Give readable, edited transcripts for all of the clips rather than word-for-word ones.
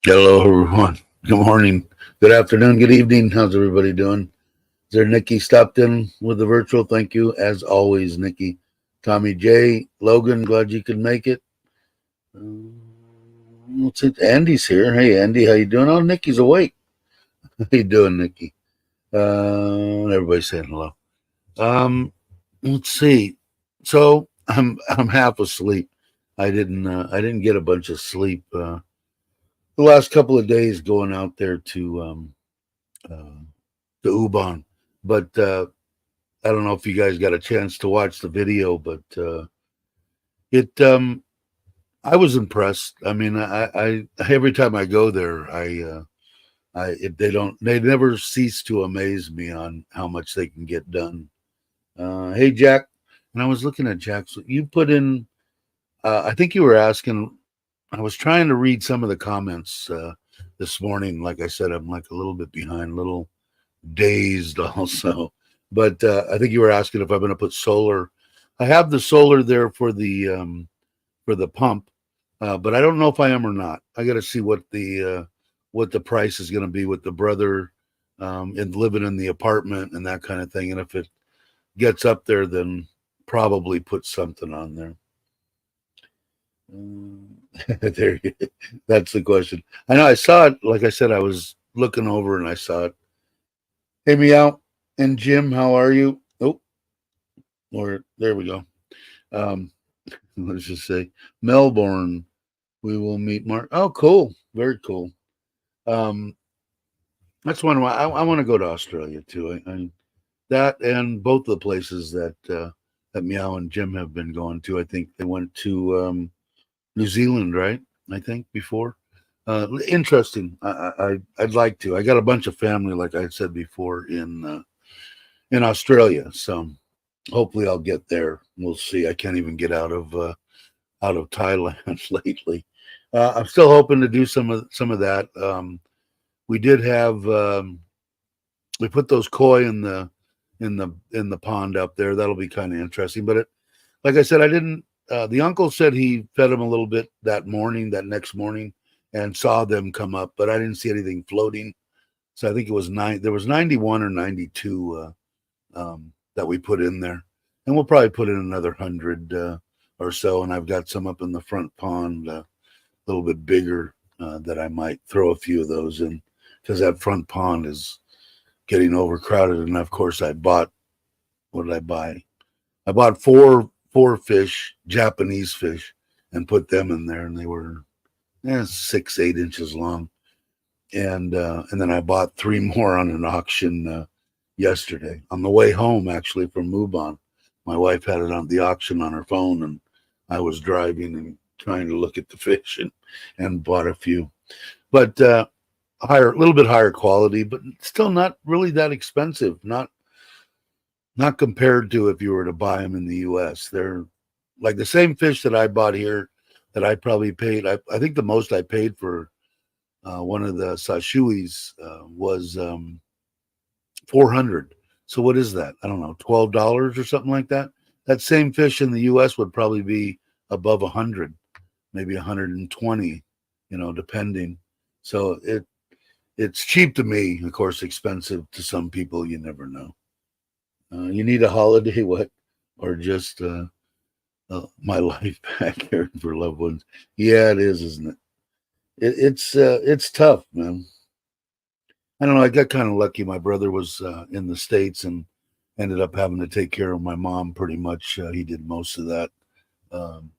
Hello, everyone. Good morning, good afternoon, good evening. How's everybody doing? Is there Nikki stopped in with the virtual? Thank you, as always, Nikki. Tommy J, Logan, glad you could make it. Let's see, Andy's here. Hey, Andy, how you doing? Oh, Nikki's awake. How you doing, Nikki? Everybody's saying hello. Let's see. So I'm half asleep. I didn't get a bunch of sleep the last couple of days going out there uh, to Ubon. But I don't know if you guys got a chance to watch the video, but it I was impressed. I mean, I every time I go there, they never cease to amaze me on how much they can get done. Hey Jack, and I was looking at Jack. So you put in. I think you were asking. I was trying to read some of the comments this morning. Like I said, I'm like a little bit behind, a little dazed also. But I think you were asking if I'm going to put solar. I have the solar there for the pump, but I don't know if I am or not. I got to see what the price is going to be with the brother and living in the apartment and that kind of thing. And if it gets up there, then probably put something on there. There, that's the question. I know I saw it. Like I said, I was looking over and I saw it. Hey, Meow and Jim, how are you? Oh, or there we go. Um, let's just say Melbourne. We will meet Mark. Oh, cool. Very cool. Um, that's one of my. I want to go to Australia too. That and both the places that Meow and Jim have been going to. I think they went to New Zealand, right? I think before. Interesting. I'd like to. I got a bunch of family, like I said before, in Australia. So hopefully I'll get there. We'll see. I can't even get out of Thailand lately. I'm still hoping to do some of that. We did have we put those koi in the pond up there. That'll be kind of interesting. But like I said, I didn't. The uncle said he fed them a little bit that next morning, and saw them come up, but I didn't see anything floating. So I think it was nine. There was 91 or 92 that we put in there, and we'll probably put in another 100 or so. And I've got some up in the front pond, a little bit bigger, that I might throw a few of those in because that front pond is getting overcrowded. And of course, I bought what did I buy? I bought four fish, Japanese fish, and put them in there, and they were 6, 8 inches long. And then I bought three more on an auction yesterday on the way home, actually from Mubon. My wife had it on the auction on her phone, and I was driving and trying to look at the fish and bought a few. But a little bit higher quality, but still not really that expensive. Not compared to if you were to buy them in the U.S. They're like the same fish that I bought here that I probably paid. I think the most I paid for one of the sashuis was 400. So what is that? I don't know, $12 or something like that. That same fish in the U.S. would probably be above 100, maybe 120, depending. So it's cheap to me, of course, expensive to some people. You never know. You need a holiday, what, or just my life back here for loved ones. Yeah, it is, isn't it? It's tough, man. I don't know. I got kind of lucky. My brother was in the States and ended up having to take care of my mom pretty much. He did most of that um,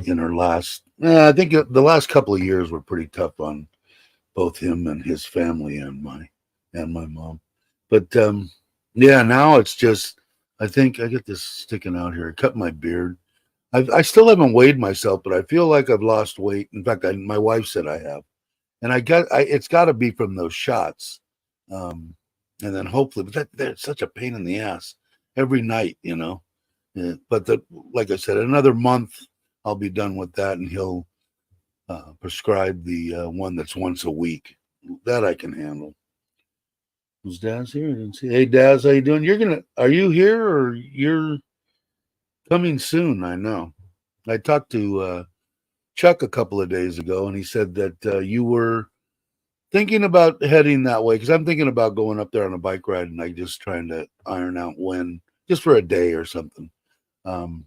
in her last. I think the last couple of years were pretty tough on both him and his family and my mom. But yeah, now it's just. I think I get this sticking out here. I cut my beard. I still haven't weighed myself, but I feel like I've lost weight. In fact, my wife said I have, and it's got to be from those shots, um, and then hopefully, but that's such a pain in the ass every night, Yeah, but like I said, another month I'll be done with that, and he'll prescribe the one that's once a week. That I can handle. Was Daz here? I didn't see. Hey Daz, how you doing? Are you here or you're coming soon? I know. I talked to Chuck a couple of days ago, and he said that you were thinking about heading that way because I'm thinking about going up there on a bike ride and like just trying to iron out when, just for a day or something. Um,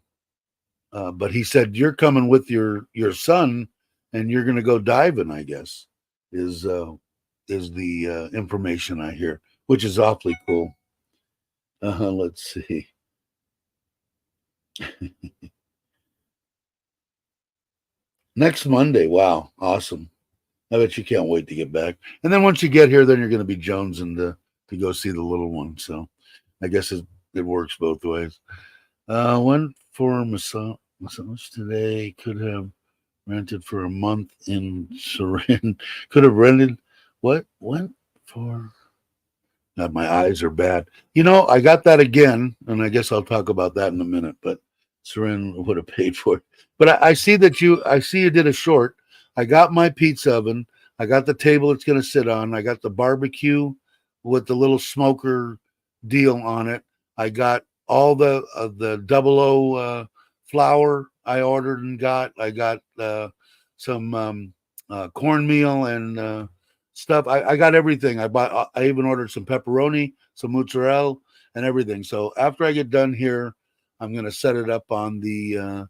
but he said you're coming with your son, and you're going to go diving. I guess is uh, is the information I hear, which is awfully cool. Let's see. Next Monday. Wow, awesome. I bet you can't wait to get back. And then once you get here, then you're going to be jonesing to go see the little one. So I guess it works both ways. Went for massage today. Could have rented for a month in Surin. Could have rented. What went for? God, my eyes are bad. I got that again, and I guess I'll talk about that in a minute. But Seren would have paid for it. But I see you did a short. I got my pizza oven. I got the table it's going to sit on. I got the barbecue with the little smoker deal on it. I got all the double O flour I ordered and got. I got some cornmeal and stuff. I got everything. I even ordered some pepperoni, some mozzarella, and everything. So after I get done here, I'm gonna set it up on the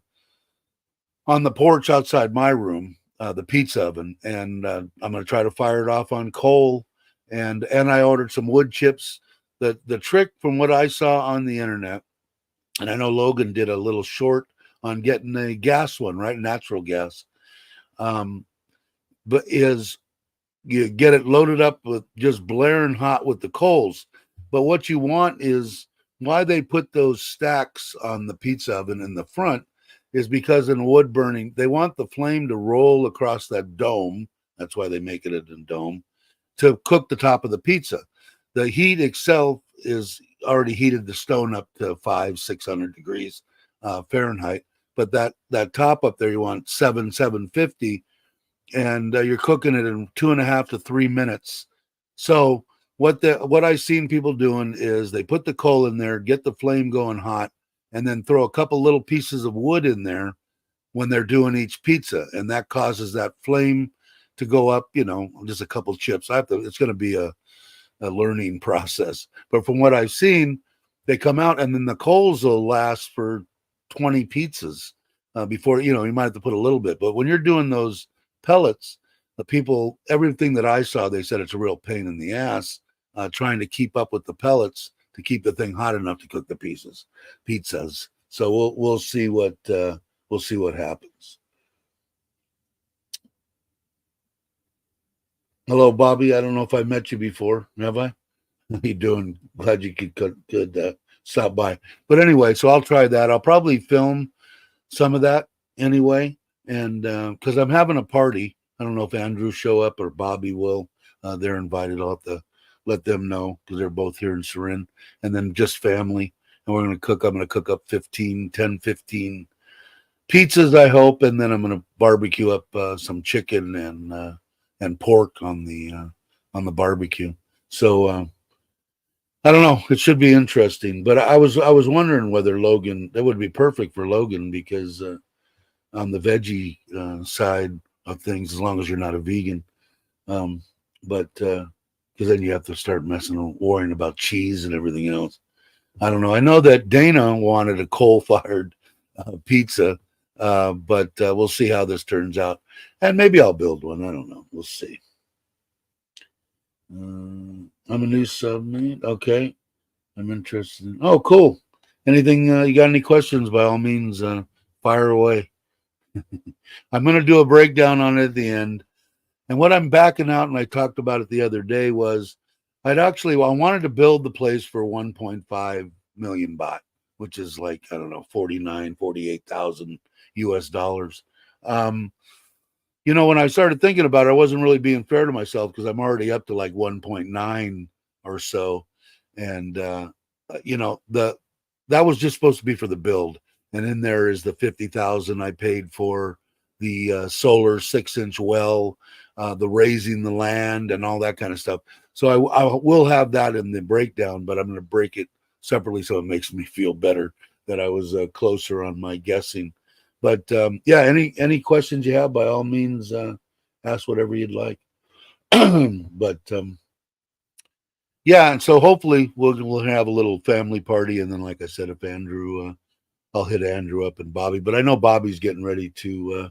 porch outside my room, the pizza oven, and I'm gonna try to fire it off on coal. And I ordered some wood chips. The trick from what I saw on the internet, and I know Logan did a little short on getting a gas one, right? Natural gas. Um, but is you get it loaded up with just blaring hot with the coals. But what you want is why they put those stacks on the pizza oven in the front is because in wood burning, they want the flame to roll across that dome. That's why they make it a dome to cook the top of the pizza. The heat itself is already heated the stone up to 500-600 degrees Fahrenheit. But that top up there, you want 750, and you're cooking it in 2.5 to 3 minutes. So what I've seen people doing is they put the coal in there, get the flame going hot, and then throw a couple little pieces of wood in there when they're doing each pizza, and that causes that flame to go up. Just a couple chips. It's going to be a learning process, but from what I've seen, they come out, and then the coals will last for 20 pizzas before you might have to put a little bit. But when you're doing those pellets, everything that I saw, they said it's a real pain in the ass trying to keep up with the pellets to keep the thing hot enough to cook the pizzas. So we'll see what happens. Hello, Bobby. I don't know if I met you before. Have I? How you doing? Glad you could stop by. But anyway, so I'll try that. I'll probably film some of that anyway, and because I'm having a party. I don't know if Andrew show up or Bobby will. They're invited. I'll have to let them know because they're both here in Surin, and then just family. And I'm going to cook up 15 pizzas, I hope, and then I'm going to barbecue up some chicken and pork on the barbecue. So I don't know. It should be interesting. But I was wondering whether Logan, that would be perfect for Logan because on the veggie side of things, as long as you're not a vegan. But because then you have to start worrying about cheese and everything else. I don't know. I know that Dana wanted a coal-fired pizza, but we'll see how this turns out. And maybe I'll build one. I don't know. We'll see. I'm a new submate. Okay. I'm interested in. Oh, cool. Anything, you got any questions, by all means, fire away. I'm going to do a breakdown on it at the end. And what I'm backing out, and I talked about it the other day, was I wanted to build the place for 1.5 million baht, which is like, I don't know, 48,000 US dollars. When I started thinking about it, I wasn't really being fair to myself because I'm already up to like 1.9 or so. And, that was just supposed to be for the build. And in there is the 50,000 I paid for the solar 6-inch well, the raising the land and all that kind of stuff. So I will have that in the breakdown, but I'm going to break it separately so it makes me feel better that I was closer on my guessing. But yeah, any questions you have, by all means, ask whatever you'd like. But yeah, and so hopefully we'll have a little family party, and then like I said, if Andrew, I'll hit Andrew up and Bobby. But I know Bobby's getting ready to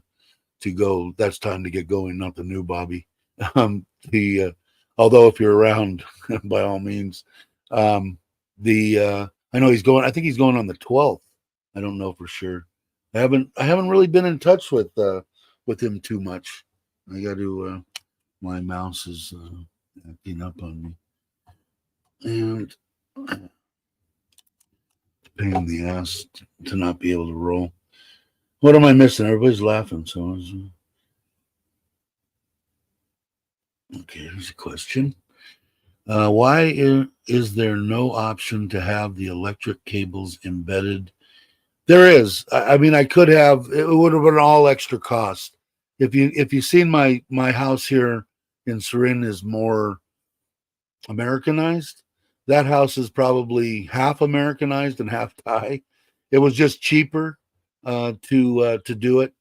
go. That's time to get going, not the new Bobby. The although if you're around, by all means, the I know he's going. I think he's going on the 12th. I don't know for sure. I haven't really been in touch with him too much. I got to. My mouse is acting up on me, and pain in the ass to not be able to roll. What am I missing? Everybody's laughing. So, okay, here's a question. Why is there no option to have the electric cables embedded? There is. I mean, I could have. It would have been all extra cost. If you seen my house here in Surin is more Americanized. That house is probably half Americanized and half Thai. It was just cheaper to do it.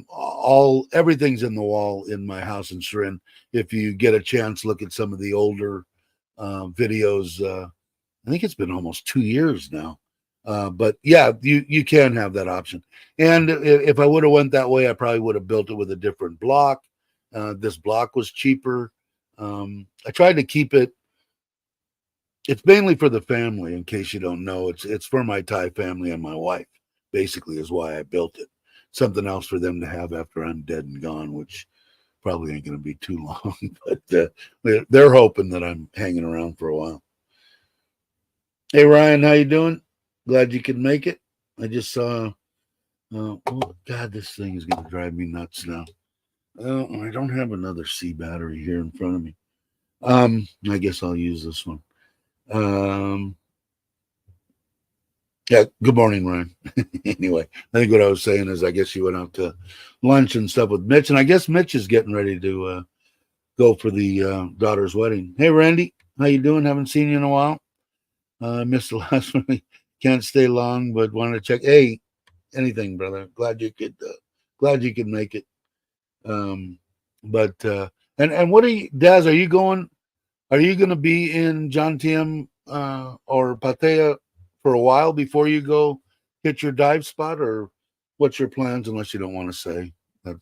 All everything's in the wall in my house in Surin. If you get a chance, look at some of the older videos. I think it's been almost 2 years now. But yeah, you can have that option. And if I would have went that way, I probably would have built it with a different block. This block was cheaper. I tried to keep it. It's mainly for the family. In case you don't know, it's for my Thai family and my wife. Basically, is why I built it. Something else for them to have after I'm dead and gone, which probably ain't going to be too long. But they're hoping that I'm hanging around for a while. Hey Ryan, how you doing? Glad you could make it. I just saw. Oh God, this thing is going to drive me nuts now. Oh, I don't have another C battery here in front of me. I guess I'll use this one. Um, yeah. Good morning, Ryan. Anyway, I think what I was saying is, I guess you went out to lunch and stuff with Mitch, and I guess Mitch is getting ready to go for the daughter's wedding. Hey, Randy, how you doing? Haven't seen you in a while. I missed the last one. Can't stay long, but wanted to check. Hey, anything, brother. Glad you could make it. Um, but and what are you, Daz? Are you going? Are you going to be in John Tiem or Pattaya for a while before you go hit your dive spot, or what's your plans? Unless you don't want to say,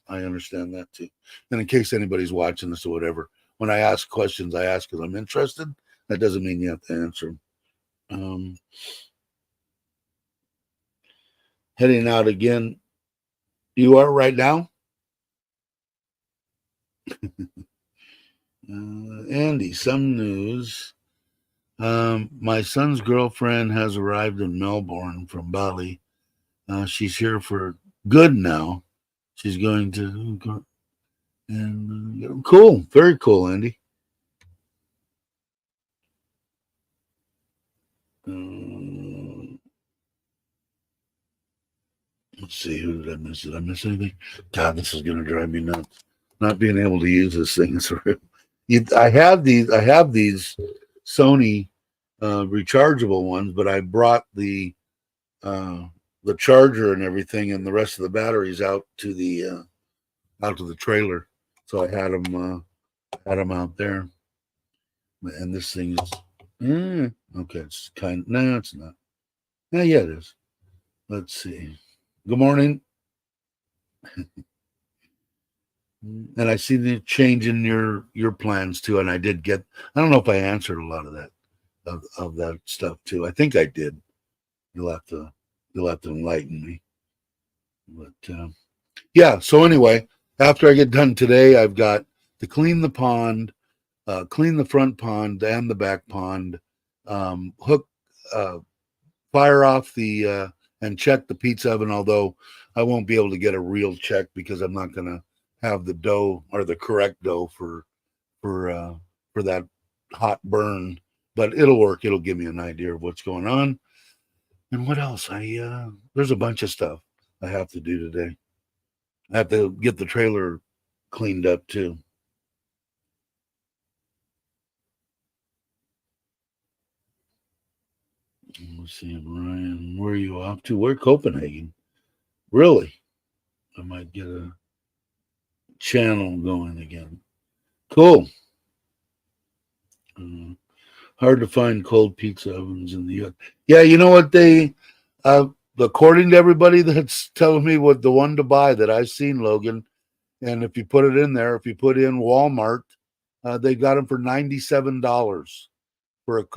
I understand that too. And in case anybody's watching this or whatever, when I ask questions, I ask because I'm interested. That doesn't mean you have to answer them. Heading out again. You are right now, Andy. Some news. My son's girlfriend has arrived in Melbourne from Bali. She's here for good now. She's going to go and cool, very cool, Andy. Let's see, who did I miss? Did I miss anything? God, this is going to drive me nuts. Not being able to use this thing is real. I have these. I have these Sony rechargeable ones, but I brought uh, the charger and everything, and the rest of the batteries out to the trailer. So I had them out there, and this thing is okay. It's kind. No, it's not. Yeah, it is. Let's see. Good morning. And I see the change in your plans too. And I did get. I don't know if I answered a lot of that of that stuff too. I think I did. You'll have to enlighten me. But yeah. So anyway, after I get done today, I've got to clean the pond, clean the front pond and the back pond, hook, fire off the and check the pizza oven. Although I won't be able to get a real check because I'm not going to have the dough or the correct dough for uh, for that hot burn. But it'll work. It'll give me an idea of what's going on. And what else? There's a bunch of stuff I have to do today. I have to get the trailer cleaned up too. Let's see, Ryan, where are you off to? Where Copenhagen? Really? I might get a channel going again. Cool. Uh, Hard to find cold pizza ovens in the U.S. Yeah, you know what according to everybody that's telling me what the one to buy that I've seen, Logan, and if you put it in there, if you put in Walmart, they got them for $97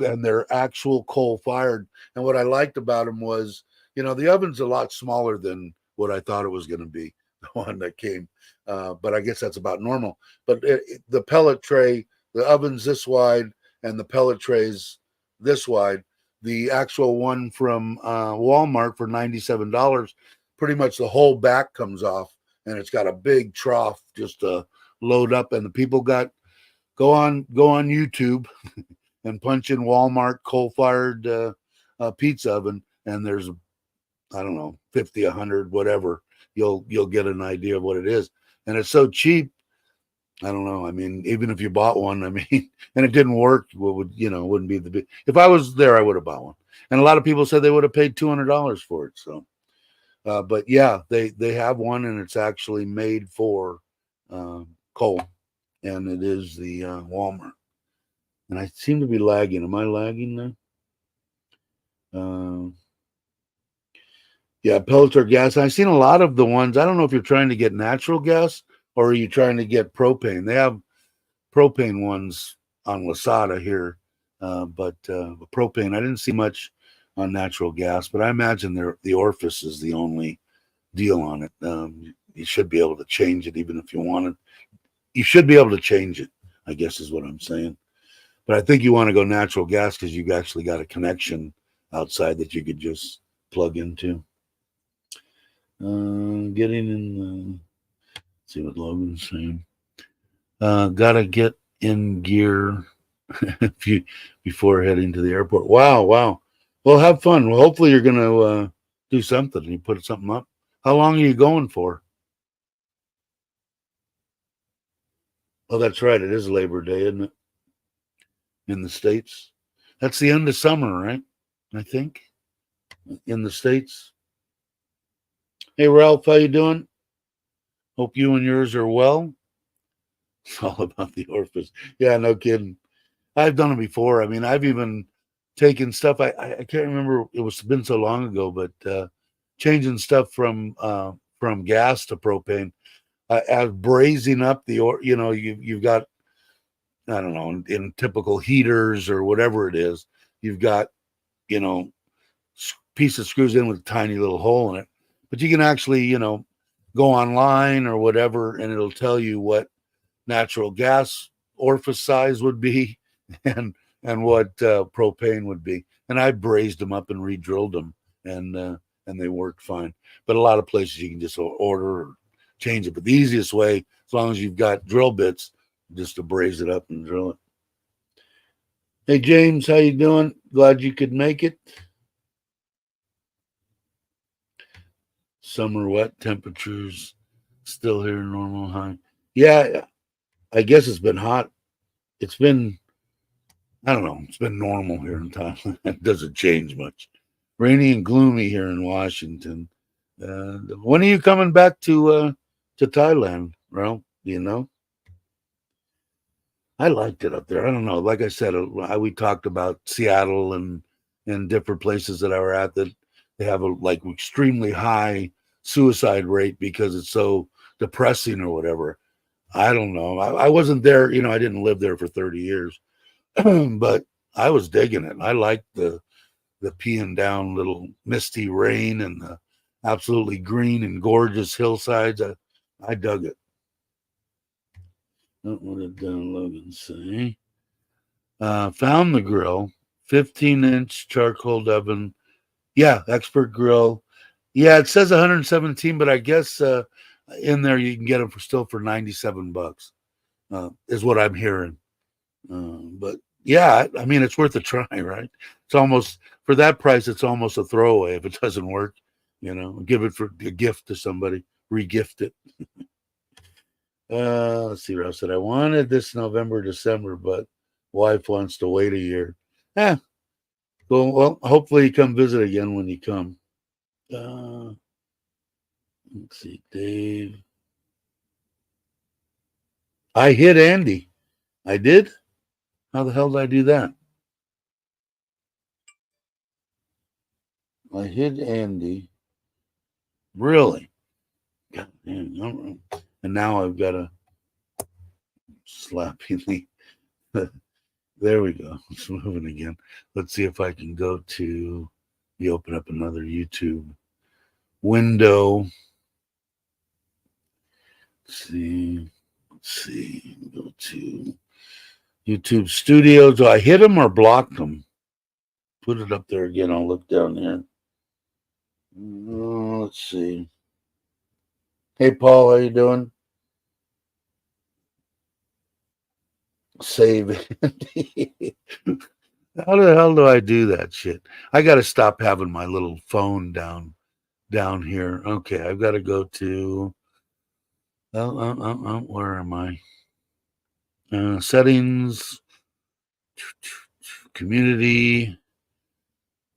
and they're actual coal fired. And what I liked about them was, the oven's a lot smaller than what I thought it was going to be, the one that came. But I guess that's about normal. But the pellet tray, the oven's this wide, and the pellet trays this wide. The actual one from Walmart for $97, pretty much the whole back comes off, and it's got a big trough just to load up. And the people go on YouTube and punch in Walmart coal-fired pizza oven, and there's, I don't know, 50, 100, whatever. You'll get an idea of what it is, and it's so cheap. I don't know. I mean, even if you bought one, I mean, and it didn't work, wouldn't be the big. If I was there, I would have bought one. And a lot of people said they would have paid $200 for it. So, but yeah, they have one, and it's actually made for coal, and it is the Walmart. And I seem to be lagging. Am I lagging now? Yeah, pellets or gas. I've seen a lot of the ones. I don't know if you're trying to get natural gas or are you trying to get propane. They have propane ones on Lasada here, but propane. I didn't see much on natural gas, but I imagine the orifice is the only deal on it. You should be able to change it even if you want it. You should be able to change it, I guess is what I'm saying. But I think you want to go natural gas because you've actually got a connection outside that you could just plug into. Getting in. Let's see what Logan's saying. Gotta get in gear before heading to the airport. Wow. Well, have fun. Well, hopefully you're gonna do something. You put something up. How long are you going for? Oh, that's right. It is Labor Day, isn't it? In the States. That's the end of summer, right? I think. In the States. Hey Ralph, how you doing? Hope you and yours are well. It's all about the orifice. Yeah, no kidding. I've done it before. I mean, I've even taken stuff. I can't remember. It was been so long ago, but changing stuff from gas to propane, as braising up the or you've got, I don't know, in typical heaters or whatever it is, you've got, you know piece of screws in with a tiny little hole in it, but you can actually go online or whatever, and it'll tell you what natural gas orifice size would be and what propane would be. And I brazed them up and re-drilled them, and they worked fine. But a lot of places you can just order or change it. But the easiest way, as long as you've got drill bits, just to braze it up and drill it. Hey James, how you doing? Glad you could make it. Summer wet temperatures still here, normal high. Yeah, I guess it's been hot. It's been, I don't know, it's been normal here in Thailand. It doesn't change much. Rainy and gloomy here in Washington. When are you coming back to Thailand, Ralph? Do you know? I liked it up there. I don't know. Like I said, we talked about Seattle and different places that I were at that they have a like extremely high suicide rate because it's so depressing or whatever. I don't know. I wasn't there. I didn't live there for 30 years, but I was digging it. I liked the peeing down little misty rain and the absolutely green and gorgeous hillsides. I dug it. What did Logan say? Found the grill, 15-inch charcoal oven. Yeah, expert grill. Yeah, it says 117, but I guess in there you can get them for $97. Is what I'm hearing. But yeah, I mean it's worth a try, right? It's almost for that price. It's almost a throwaway if it doesn't work. Give it for a gift to somebody, re-gift it. Let's see what I said. I wanted this November, December, but wife wants to wait a year. Yeah. Well, hopefully you come visit again when you come. Let's see, Dave. I hit Andy. I did? How the hell did I do that? I hit Andy. Really? God damn. And now I've got to slappingly. There we go. It's moving again. Let's see if I can go to. You open up another YouTube window. Let's see. Go to YouTube Studio. Do I hit them or block them? Put it up there again. I'll look down here. Let's see. Hey, Paul, how you doing? Save Andy. How the hell do I do that shit? I got to stop having my little phone down here. Okay, I've got to go to. Where am I? Settings, community,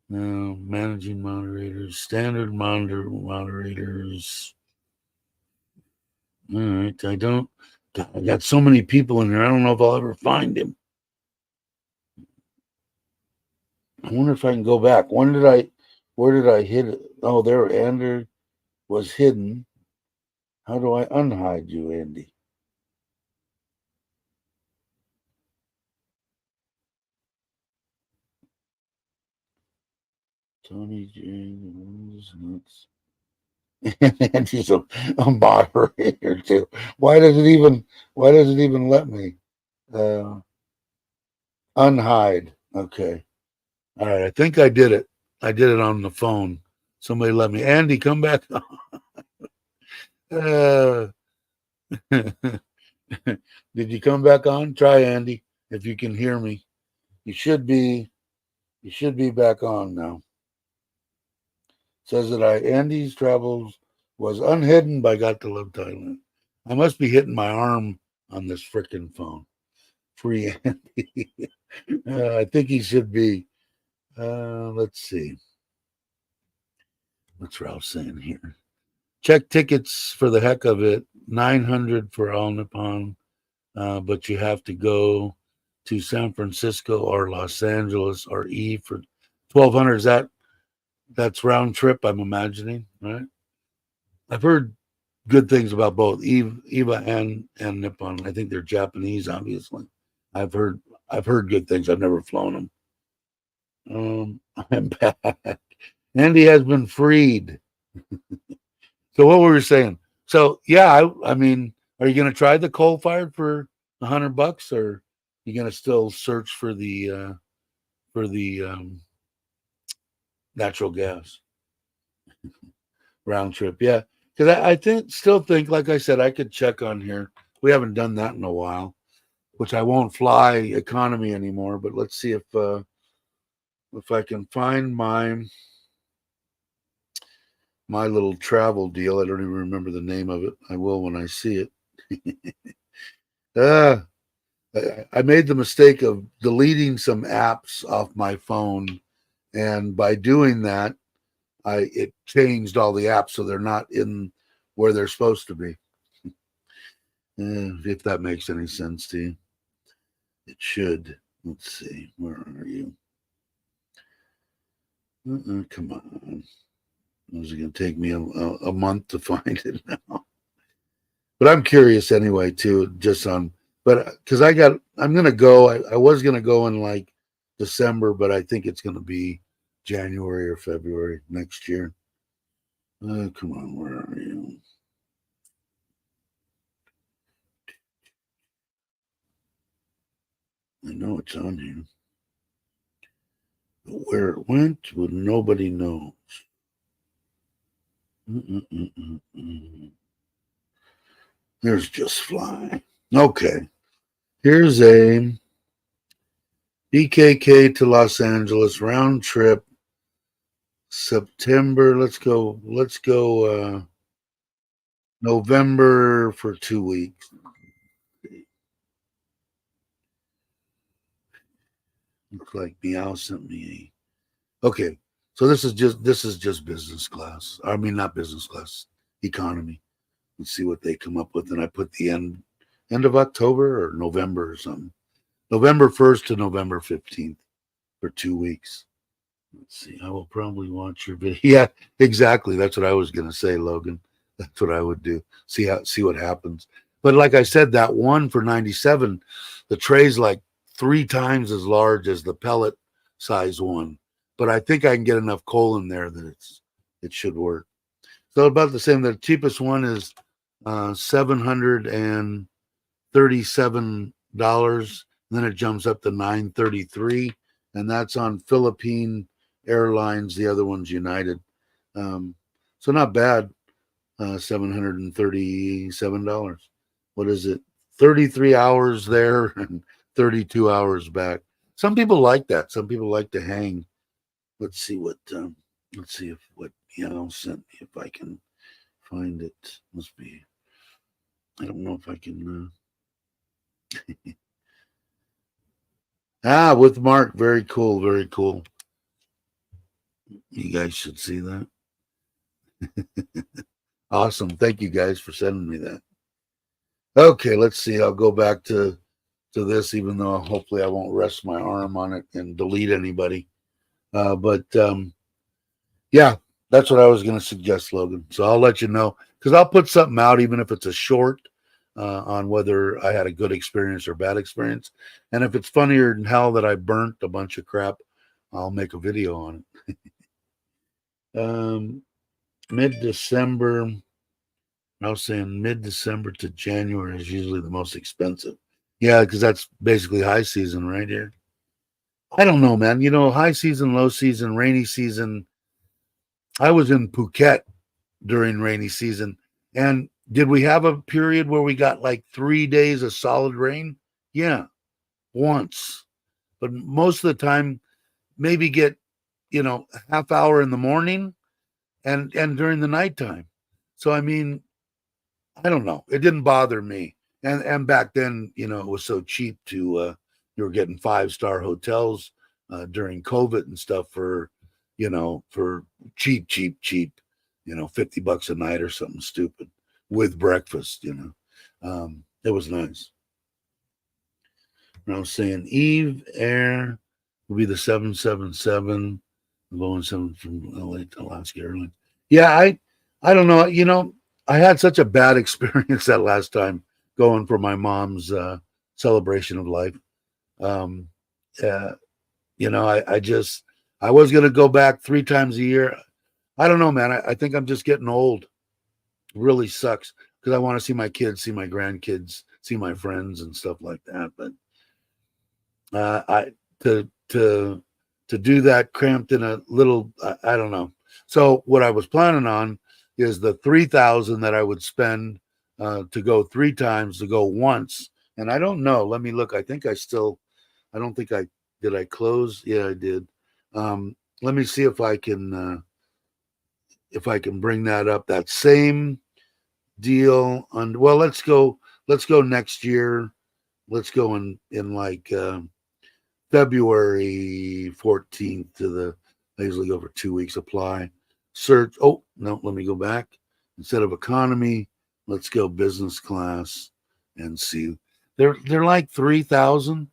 managing moderators, standard moderators. All right, I got so many people in there. I don't know if I'll ever find him. I wonder if I can go back. Where did I hit it? Oh, there, Ander was hidden. How do I unhide you, Andy? Tony James nuts. Andy's a moderator too. Why does it even let me unhide? Okay. All right. I think I did it. I did it on the phone. Somebody let me. Andy, come back. Did you come back on? Try, Andy, if you can hear me. You should be back on now. Says that Andy's travels was unhidden by GotoLoveThailand. I must be hitting my arm on this frickin' phone. Free Andy. I think he should be. Let's see. What's Ralph saying here? Check tickets for the heck of it. 900 for All Nippon, but you have to go to San Francisco or Los Angeles or E for 1,200. Is that's round trip? I'm imagining, right? I've heard good things about both Eva and Nippon. I think they're Japanese, obviously. I've heard good things. I've never flown them. I'm back. Andy has been freed. So what were we saying? So yeah, I mean, are you going to try the coal fired for $100, or are you going to still search for the natural gas round trip? Yeah, because I still think, like I said, I could check on here. We haven't done that in a while, which I won't fly economy anymore. But let's see if I can find my little travel deal. I don't even remember the name of it. I will when I see it. I made the mistake of deleting some apps off my phone, and by doing that, it changed all the apps so they're not in where they're supposed to be. If that makes any sense to you, it should. Let's see, where are you? Come on. Is it going to take me a month to find it now? But I'm curious anyway, too, just on, but because I'm going to go, I was going to go in like December, but I think it's going to be January or February next year. Come on, where are you? I know it's on here. But where it went, well, nobody knows. There's Just Fly. Okay. Here's a BKK to Los Angeles round trip. September. Let's go. November for 2 weeks. Looks like Meow sent me a. Okay, so this is just business class. I mean, not business class. economy and see what they come up with. And I put the end of October or November or something. November 1st to November 15th for 2 weeks. Let's see. I will probably watch your video. Yeah, exactly. That's what I was going to say, Logan. That's what I would do. See what happens. But like I said, that one for 97, the tray's like 3 times as large as the pellet size one. But I think I can get enough coal in there that it should work. So about the same. The cheapest one is $737. Then it jumps up to $933, and that's on Philippine Airlines. The other one's United. So not bad. $737. What is it? 33 hours there and 32 hours back. Some people like that. Some people like to hang. Let's see what Meow sent me, if I can find it. Must be. I don't know if I can. With Mark. Very cool. Very cool. You guys should see that. Awesome. Thank you guys for sending me that. Okay, let's see. I'll go back to this, even though hopefully I won't rest my arm on it and delete anybody. But yeah, that's what I was going to suggest, Logan. So I'll let you know, because I'll put something out, even if it's a short, on whether I had a good experience or bad experience. And if it's funnier than hell that I burnt a bunch of crap, I'll make a video on it. Mid-December, I was saying mid-December to January is usually the most expensive. Yeah, because that's basically high season right here. I don't know, man. High season, low season, rainy season. I was in Phuket during rainy season. And did we have a period where we got like 3 days of solid rain? Yeah, once. But most of the time, maybe get, a half hour in the morning and during the nighttime. So, I mean, I don't know. It didn't bother me. And back then, it was so cheap to, you were getting 5-star hotels during COVID and stuff for cheap, $50 a night or something stupid with breakfast, it was nice. And I was saying Eve Air will be the 777, the Boeing 7 from LA to Alaska Airlines. Yeah, I don't know. I had such a bad experience that last time going for my mom's celebration of life. I was going to go back 3 times a year. I don't know, man. I think I'm just getting old. It really sucks, because I want to see my kids, see my grandkids, see my friends and stuff like that. But to do that cramped in a little, I don't know. So what I was planning on is the 3,000 that I would spend to go 3 times, to go once. And I don't know. Let me look. I don't think did I close? Yeah, I did. Let me see if I can bring that up. That same deal well, let's go next year. Let's go in like February 14th I usually go for 2 weeks. Apply, search. Oh no, let me go back. Instead of economy, let's go business class and see. They're like 3,000.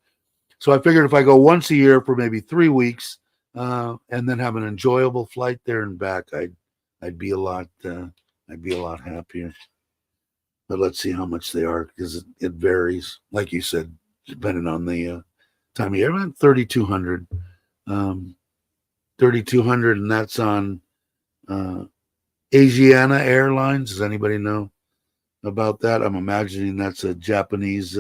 So I figured if I go once a year for maybe 3 weeks, and then have an enjoyable flight there and back, I'd be a lot happier. But let's see how much they are, because it varies, like you said, depending on the time of year. Around 3,200, 3,200, and that's on Asiana Airlines. Does anybody know about that? I'm imagining that's a Japanese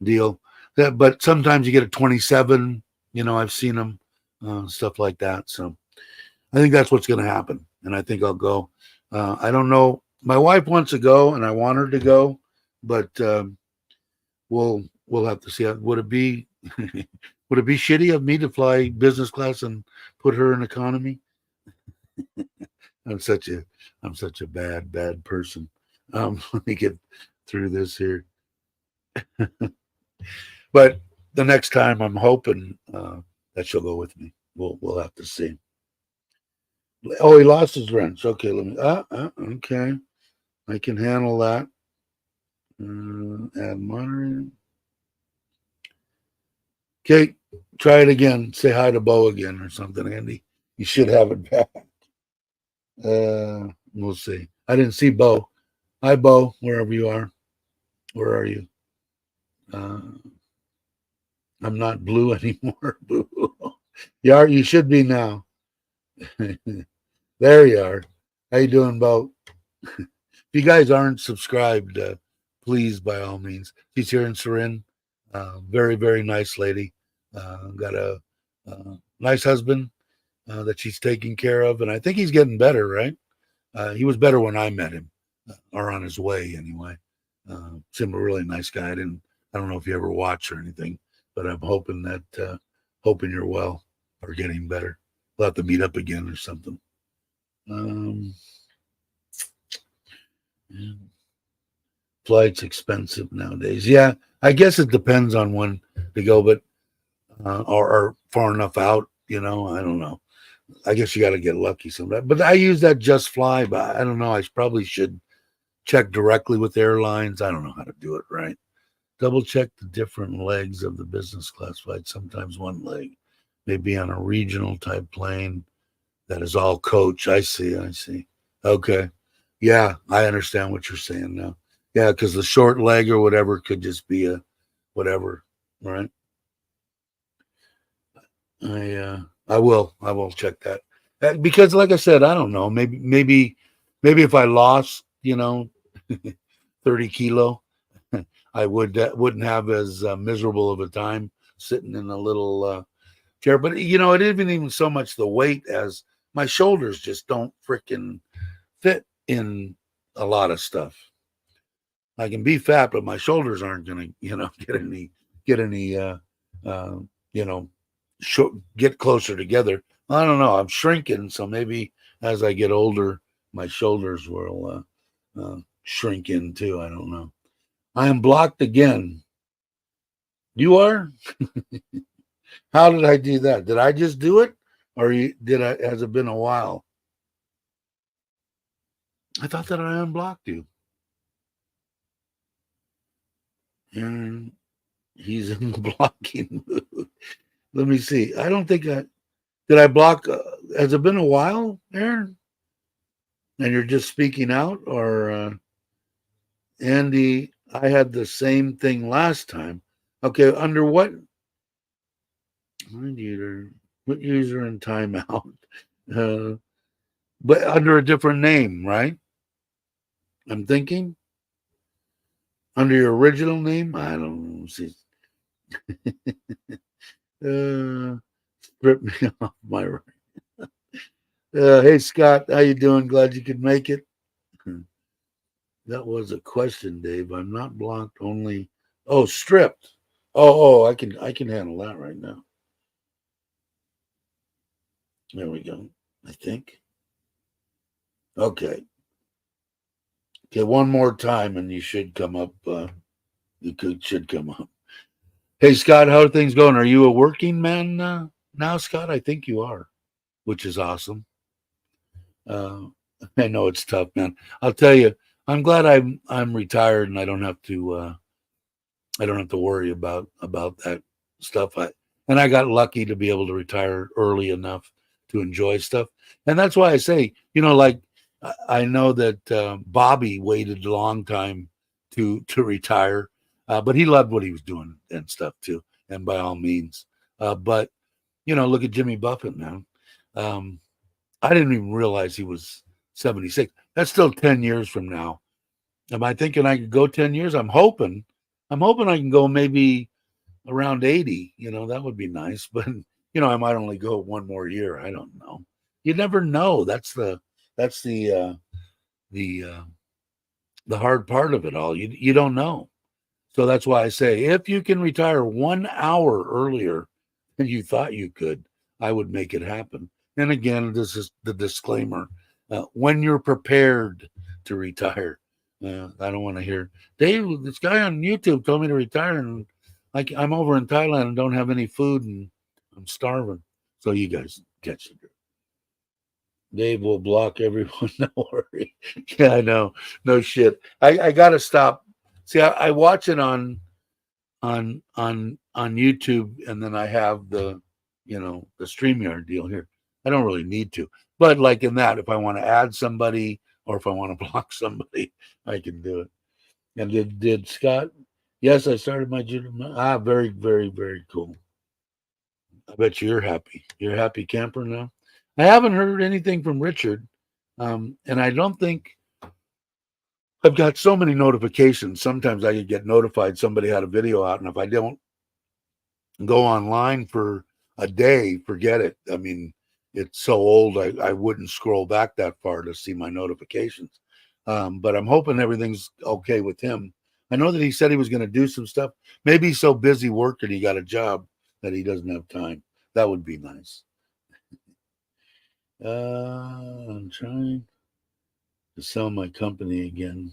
deal. But sometimes you get a 27. I've seen them, stuff like that. So I think that's what's going to happen, and I think I'll go. I don't know. My wife wants to go, and I want her to go, but we'll have to see. Would it be would it be shitty of me to fly business class and put her in economy? I'm such a bad person. Let me get through this here. But the next time, I'm hoping that she'll go with me. We'll have to see. Oh, he lost his wrench. Okay, let me. Okay, I can handle that. Add monitoring. Okay, try it again. Say hi to Bo again or something, Andy. You should have it back. We'll see. I didn't see Bo. Hi, Bo, wherever you are. Where are you? Uh, I'm not blue anymore. Boo. You are. You should be now. There you are. How you doing, Bo? If you guys aren't subscribed, please, by all means. She's here in Surin. Very, very nice lady. Got a nice husband that she's taking care of, and I think he's getting better. Right? He was better when I met him, or on his way anyway. Seemed a really nice guy. I don't know if you ever watch or anything, but I'm hoping hoping you're well or getting better. We'll have to meet up again or something. Yeah. Flight's expensive nowadays. Yeah, I guess it depends on when to go, but or far enough out. I don't know. I guess you got to get lucky sometimes. But I use that Just Fly, but I don't know. I probably should check directly with airlines. I don't know how to do it right. Double check the different legs of the business class flight. Sometimes one leg may be on a regional type plane that is all coach. I see. I see. Okay. Yeah, I understand what you're saying now. Yeah, because the short leg or whatever could just be a whatever, right? I will check that. Because like I said, I don't know. Maybe if I lost, 30 kilo, I wouldn't have as miserable of a time sitting in a little chair. But it isn't even so much the weight as my shoulders just don't freaking fit in a lot of stuff. I can be fat, but my shoulders aren't gonna, get any, uh, you know, get closer together. I don't know. I'm shrinking, so maybe as I get older, my shoulders will shrink in too. I don't know. I am blocked again. You are? How did I do that? Did I just do it, or did I? Has it been a while? I thought that I unblocked you. And he's in the blocking mood. Let me see. I don't think I did. I block. Has it been a while, Aaron? And you're just speaking out, or Andy? I had the same thing last time. Okay, under what? Mind user, put user in timeout. Uh, but under a different name, right? I'm thinking under your original name. I don't know. See, strip me off my right. Hey Scott, how you doing? Glad you could make it. That was a question, Dave. I'm not blocked. Only stripped. I can handle that right now. There we go. I think. Okay. Okay, one more time, and you should come up. Should come up. Hey Scott, how are things going? Are you a working man now, Scott? I think you are, which is awesome. Uh, I know it's tough, man. I'll tell you, I'm glad I'm retired and I don't have to worry about that stuff. I got lucky to be able to retire early enough to enjoy stuff, and that's why I say, like I know that Bobby waited a long time to retire, but he loved what he was doing and stuff too, and by all means. But look at Jimmy Buffett now. Um, I didn't even realize he was 76. That's still 10 years from now. Am I thinking I could go 10 years? I'm hoping I can go maybe around 80. That would be nice. But I might only go one more year. I don't know. You never know. That's the hard part of it all. You don't know. So that's why I say if you can retire 1 hour earlier than you thought you could, I would make it happen. And again, this is the disclaimer: when you're prepared to retire. I don't want to hear, Dave, this guy on YouTube told me to retire, and I'm over in Thailand and don't have any food, and I'm starving. So you guys catch it. Dave will block everyone. No worry. Yeah, I know. No shit. I gotta stop. See, I watch it on YouTube, and then I have the StreamYard deal here. I don't really need to, but like in that, if I want to add somebody or if I want to block somebody, I can do it. And did Scott? Yes, I started my junior. Very, very, very cool. I bet you're happy. You're a happy camper now. I haven't heard anything from Richard, and I don't think I've got so many notifications. Sometimes I could get notified somebody had a video out, and if I don't go online for a day, forget it. I mean, it's so old, I wouldn't scroll back that far to see my notifications. But I'm hoping everything's okay with him. I know that he said he was going to do some stuff. Maybe he's so busy working, he got a job that he doesn't have time. That would be nice. I'm trying to sell my company again.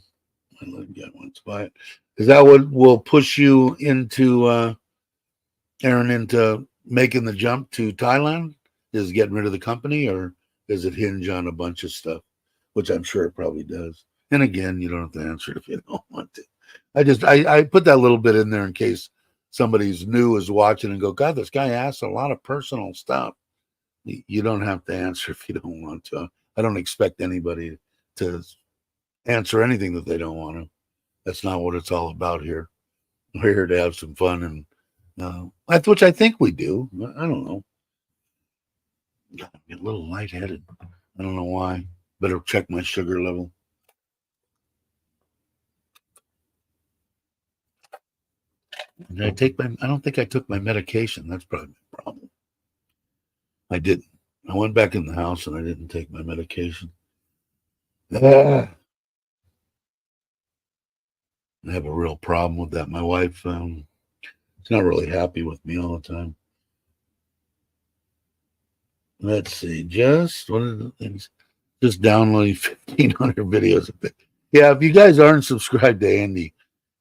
I let get one to buy it. Is that what will push you into Aaron, into making the jump to Thailand? Is getting rid of the company, or does it hinge on a bunch of stuff, which I'm sure it probably does? And again, you don't have to answer it if you don't want to. I put that little bit in there in case somebody's new is watching and go, God, this guy asks a lot of personal stuff. You don't have to answer if you don't want to. I don't expect anybody to answer anything that they don't want to. That's not what it's all about here. We're here to have some fun, and which I think we do. I don't know. I'm a little lightheaded. I don't know why. Better check my sugar level. Did I take my? I don't think I took my medication. That's probably my problem. I didn't. I went back in the house and I didn't take my medication. I have a real problem with that. My wife, is not really happy with me all the time. Let's see. Just one of the things. Just downloading 1,500 videos a bit. Yeah, if you guys aren't subscribed to Andy,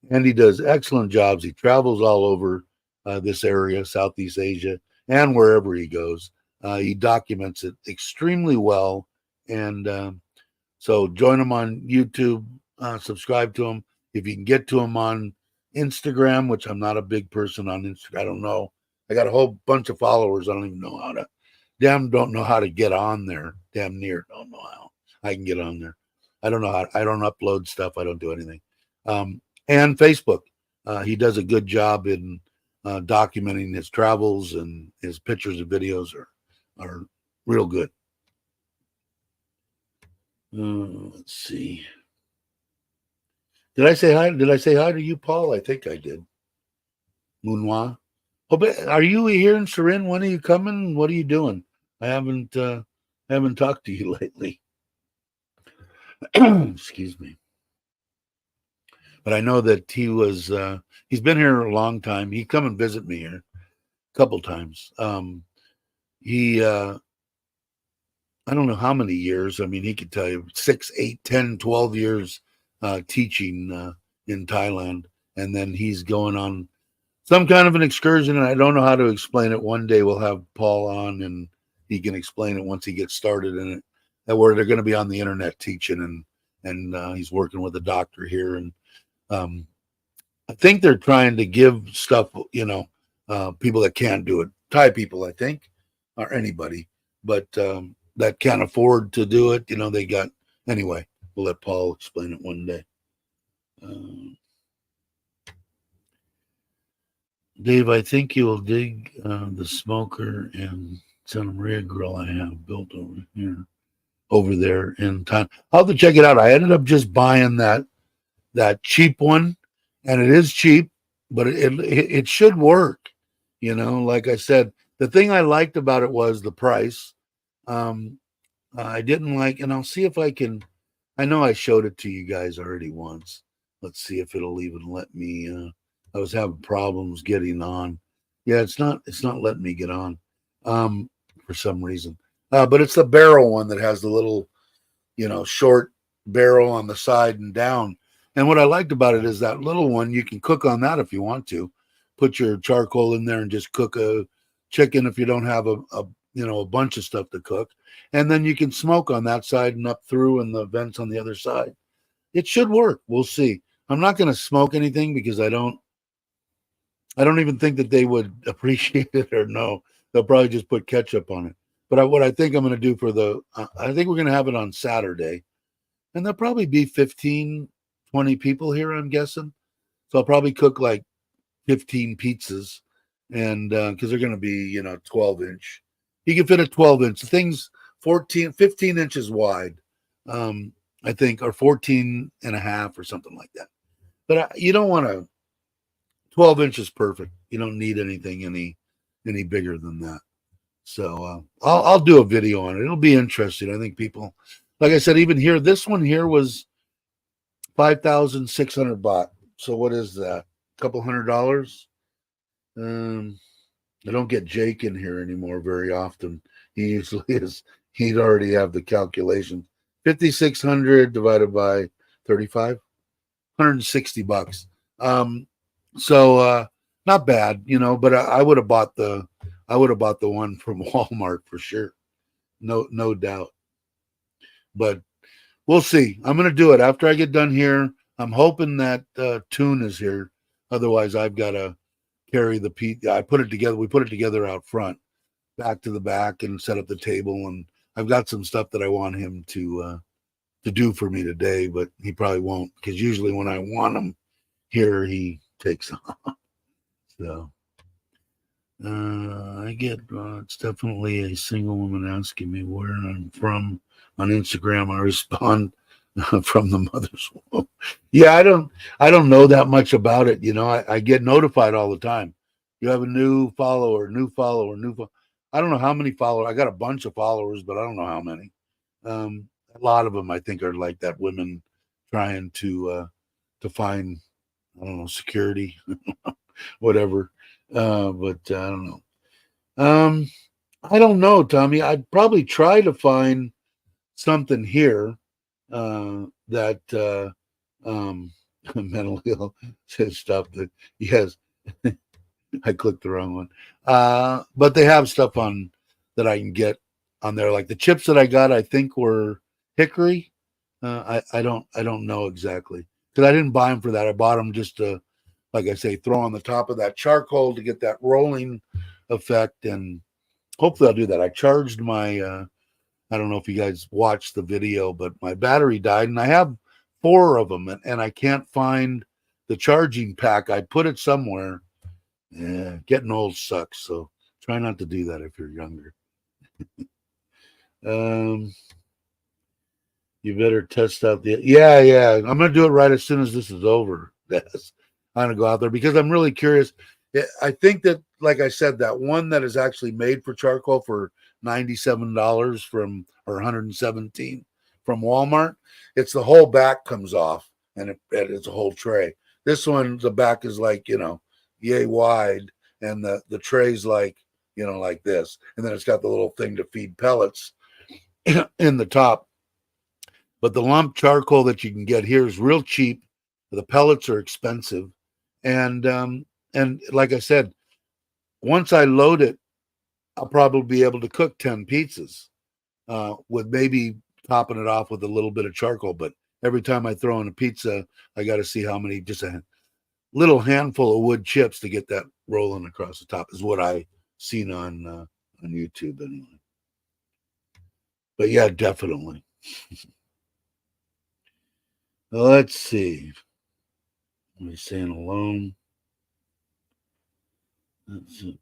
Andy does excellent jobs. He travels all over this area, Southeast Asia, and wherever he goes. He documents it extremely well. And so join him on YouTube, subscribe to him. If you can get to him on Instagram, which I'm not a big person on Instagram, I don't know. I got a whole bunch of followers. I don't even know how to, don't know how to get on there. Damn near don't know how I can get on there. I don't know how, I don't upload stuff. I don't do anything. And Facebook. He does a good job in documenting his travels, and his pictures and videos are real good. Let's see. Did I say hi? Did I say hi to you, Paul? I think I did. Moonwa. Oh, but are you here in Surin? When are you coming? What are you doing? I haven't talked to you lately. Excuse me. But I know that he's been here a long time. He come and visit me here a couple times. I don't know how many years. I mean, he could tell you 6, 8, 10, 12 years teaching in Thailand. And then he's going on some kind of an excursion, and I don't know how to explain it. One day we'll have Paul on, and he can explain it once he gets started in it. That where they're going to be on the internet teaching, and he's working with a doctor here, and I think they're trying to give stuff, people that can't do it, Thai people, I think, or anybody, but that can't afford to do it. They got anyway. We'll let Paul explain it one day. Dave, I think you will dig the smoker and Santa Maria grill I have built over there in town. I'll have to check it out. I ended up just buying that cheap one, and it is cheap, but it should work. Like I said, the thing I liked about it was the price. I didn't like, and I'll see if I can. I know I showed it to you guys already once. Let's see if it'll even let me. I was having problems getting on. Yeah, it's not letting me get on for some reason. But it's the barrel one that has the little, short barrel on the side and down. And what I liked about it is that little one, you can cook on that if you want to. Put your charcoal in there and just cook a chicken if you don't have a bunch of stuff to cook. And then you can smoke on that side and up through and the vents on the other side. It should work. We'll see. I'm not going to smoke anything because I don't even think that they would appreciate it or no. They'll probably just put ketchup on it. But what I think I'm going to do I think we're going to have it on Saturday. And there'll probably be 15, 20 people here, I'm guessing. So I'll probably cook like 15 pizzas. And because they're going to be, 12-inch. You can fit a 12-inch. The thing's 15 inches wide, I think, or 14 and a half or something like that. But you don't want to 12 inches perfect. You don't need anything any bigger than that. So I'll do a video on it. It'll be interesting. I think people, like I said, even here, this one here was 5,600 baht. So what is that? A couple $100. I don't get Jake in here anymore very often. He usually is. He'd already have the calculation. 5,600 divided by 35, $160. So not bad, but I would have bought the one from Walmart for sure. No doubt. But we'll see. I'm going to do it after I get done here. I'm hoping that Tune is here. Otherwise, I've got to carry the pizza. We put it together out front, back to the back, and set up the table. And I've got some stuff that I want him to do for me today, but he probably won't, because usually when I want him here, he takes off. So I get it's definitely a single woman asking me where I'm from on Instagram. I respond from the mother's womb. Yeah, I don't know that much about it. I get notified all the time. You have a new follower. I don't know how many followers. I got a bunch of followers, but I don't know how many. A lot of them I think are like that, women trying to find, I don't know, security, whatever. But I don't know. I don't know, Tommy. I'd probably try to find something here that mentally ill stuff that, yes, I clicked the wrong one. But they have stuff on that I can get on there. Like the chips that I got, I think were hickory. I don't know exactly, because I didn't buy them for that. I bought them just to, like I say, throw on the top of that charcoal to get that rolling effect. And hopefully I'll do that. I charged my, I don't know if you guys watched the video, but my battery died and I have 4 of them and I can't find the charging pack. I put it somewhere. Yeah, getting old sucks. So try not to do that if you're younger. You better test out yeah. I'm gonna do it right as soon as this is over. Yes, I'm gonna go out there because I'm really curious. I think that, like I said, that one that is actually made for charcoal for $97 or 117 from Walmart. It's the whole back comes off and it's a whole tray. This one, the back is like, yay wide, and the tray's like, like this, and then it's got the little thing to feed pellets in the top. But the lump charcoal that you can get here is real cheap. The pellets are expensive, and like I said, once I load it, I'll probably be able to cook 10 pizzas with maybe topping it off with a little bit of charcoal. But every time I throw in a pizza, I got to see how many, just a little handful of wood chips to get that rolling across the top is what I seen on YouTube anyway. But yeah, definitely. Let's see. Am I saying alone? That's it.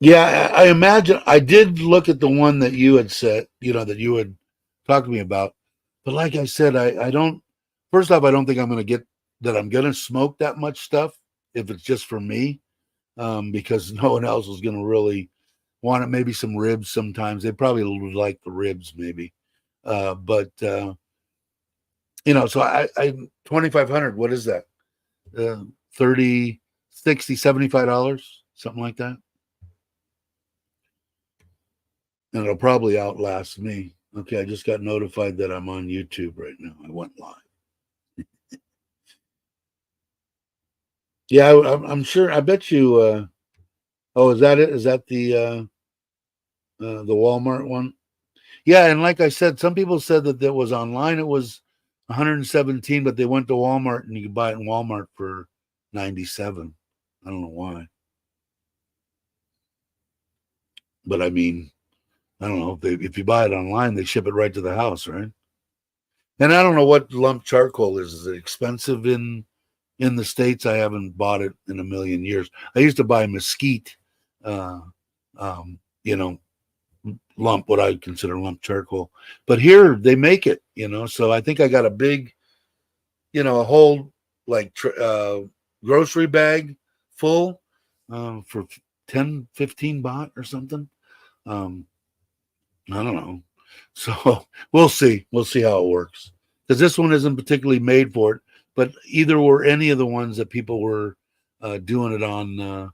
Yeah, I imagine I did look at the one that you had said, that you had talked to me about. But like I said, I don't, first off, I don't think I'm going to smoke that much stuff if it's just for me, because no one else is going to really want it. Maybe some ribs sometimes. They probably would like the ribs maybe. But so I 2,500, what is that? 30, 60, $75, something like that. And it'll probably outlast me. Okay, I just got notified that I'm on YouTube right now. I went live. Yeah, I'm sure. I bet you Oh, is that it? Is that the Walmart one? Yeah, and like I said, some people said that it was online. It was 117, but they went to Walmart and you could buy it in Walmart for 97. I don't know why, but I mean, I don't know if you buy it online, they ship it right to the house, right? And I don't know what lump charcoal is. Is it expensive in the States? I haven't bought it in a million years. I used to buy mesquite, uh, you know, lump, what I consider lump charcoal. But here they make it, So I think I got a big, a whole like grocery bag full for 10, 15 baht or something. Um, I don't know. So we'll see. We'll see how it works. Because this one isn't particularly made for it, but either were any of the ones that people were doing it on,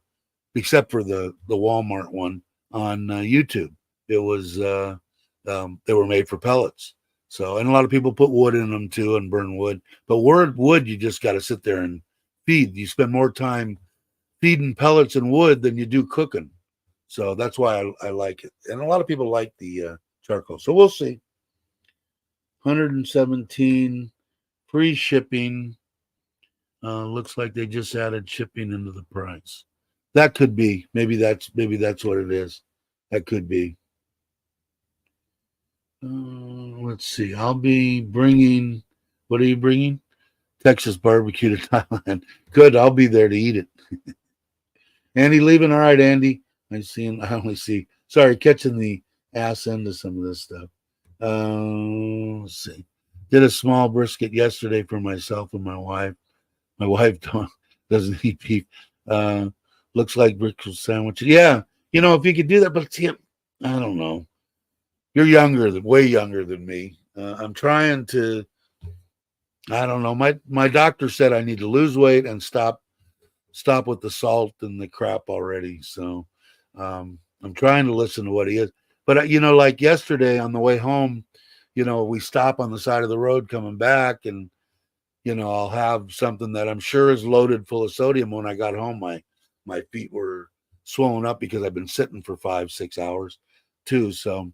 except for the Walmart one on YouTube. It was they were made for pellets. So, and a lot of people put wood in them too and burn wood. But wood, you just got to sit there and feed. You spend more time feeding pellets and wood than you do cooking. So that's why I like it. And a lot of people like the charcoal. So we'll see. 117 free shipping. Looks like they just added shipping into the price. That could be. Maybe that's what it is. That could be. Let's see. I'll be bringing. What are you bringing? Texas barbecue to Thailand. Good. I'll be there to eat it. Andy leaving. All right, Andy. I only see. Sorry, catching the ass end of some of this stuff. Let's see. Did a small brisket yesterday for myself and my wife. My wife doesn't eat beef. Uh, Looks like breakfast sandwiches. Yeah, if you could do that, but see, I don't know. You're way younger than me. I'm trying to. I don't know. My doctor said I need to lose weight and stop with the salt and the crap already. So I'm trying to listen to what he is. But like yesterday on the way home, we stop on the side of the road coming back, and I'll have something that I'm sure is loaded full of sodium. When I got home, my feet were swollen up because I've been sitting for 5, 6 hours too. So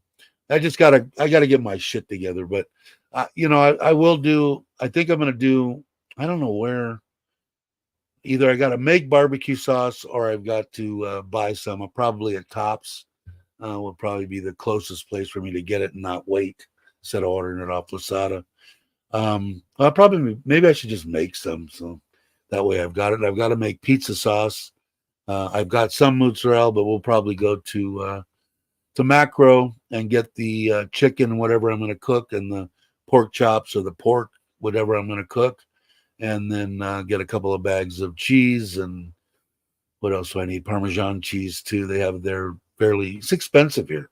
I gotta get my shit together. But I will do. I think I'm gonna do. I don't know where. Either I got to make barbecue sauce or I've got to buy some. Probably at Tops will probably be the closest place for me to get it and not wait instead of ordering it off Lasada. I'll probably maybe I should just make some, so that way I've got it. I've got to make pizza sauce. I've got some mozzarella, but we'll probably go to Macro and get the chicken, whatever I'm going to cook, and the pork chops or the pork, whatever I'm going to cook, and then get a couple of bags of cheese. And what else do I need? Parmesan cheese too. They're fairly, it's expensive here.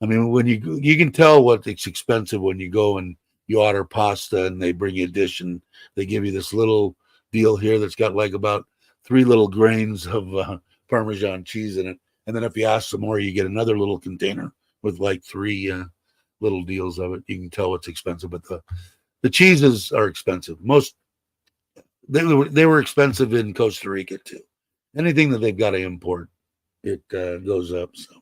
I mean, when you can tell what it's expensive when you go and you order pasta and they bring you a dish and they give you this little deal here that's got like about 3 little grains of Parmesan cheese in it, and then if you ask some more, you get another little container with like 3 little deals of it. You can tell what's expensive, but the cheeses are expensive. They were expensive in Costa Rica too. Anything that they've got to import, it goes up. So.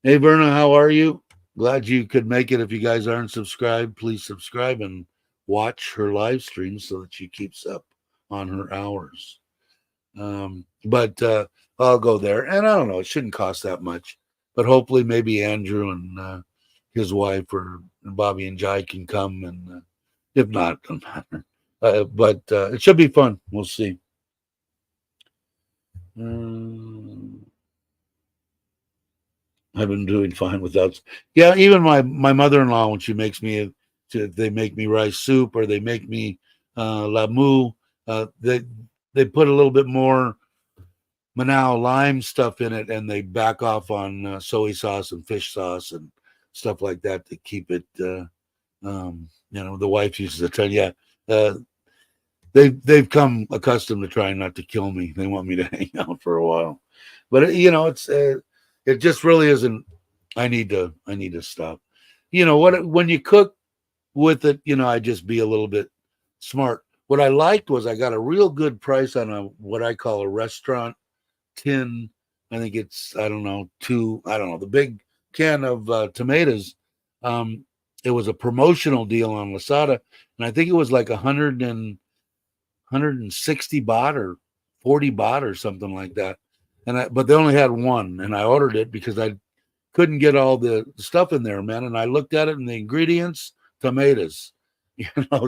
Hey, Verna, how are you? Glad you could make it. If you guys aren't subscribed, please subscribe and watch her live stream so that she keeps up on her hours. But I'll go there. And I don't know, it shouldn't cost that much. But hopefully, maybe Andrew and his wife or Bobby and Jai can come. And if not, it doesn't matter. But it should be fun. We'll see. I've been doing fine without. Yeah, even my mother-in-law, when she makes me, they make me rice soup or they make me lamu. They put a little bit more Manao lime stuff in it, and they back off on soy sauce and fish sauce and stuff like that to keep it. The wife uses to tell, yeah, uh, they've come accustomed to trying not to kill me. They want me to hang out for a while, but it's it just really isn't. I need to stop. When you cook with it, I just be a little bit smart. What I liked was I got a real good price on what I call a restaurant tin I think it's, I don't know, the big can of tomatoes. Um, it was a promotional deal on Lasada, and I think it was like 160 baht or 40 baht or something like that. But they only had one, and I ordered it because I couldn't get all the stuff in there, man. And I looked at it and the ingredients, tomatoes,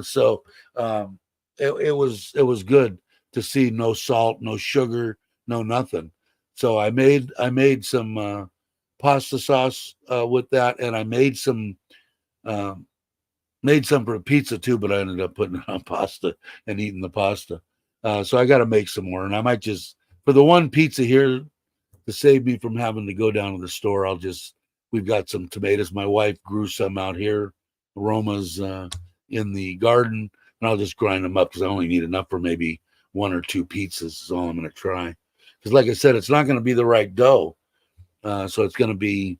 So um, it was good to see no salt, no sugar, no nothing. So I made some pasta sauce with that, and I um, made some for pizza too, but I ended up putting it on pasta and eating the pasta. So I got to make some more, and I might just for the one pizza here to save me from having to go down to the store. We've got some tomatoes. My wife grew some out here, aromas in the garden, and I'll just grind them up because I only need enough for maybe one or two pizzas. Is all I'm going to try. Because, like I said, it's not going to be the right dough, so it's going to be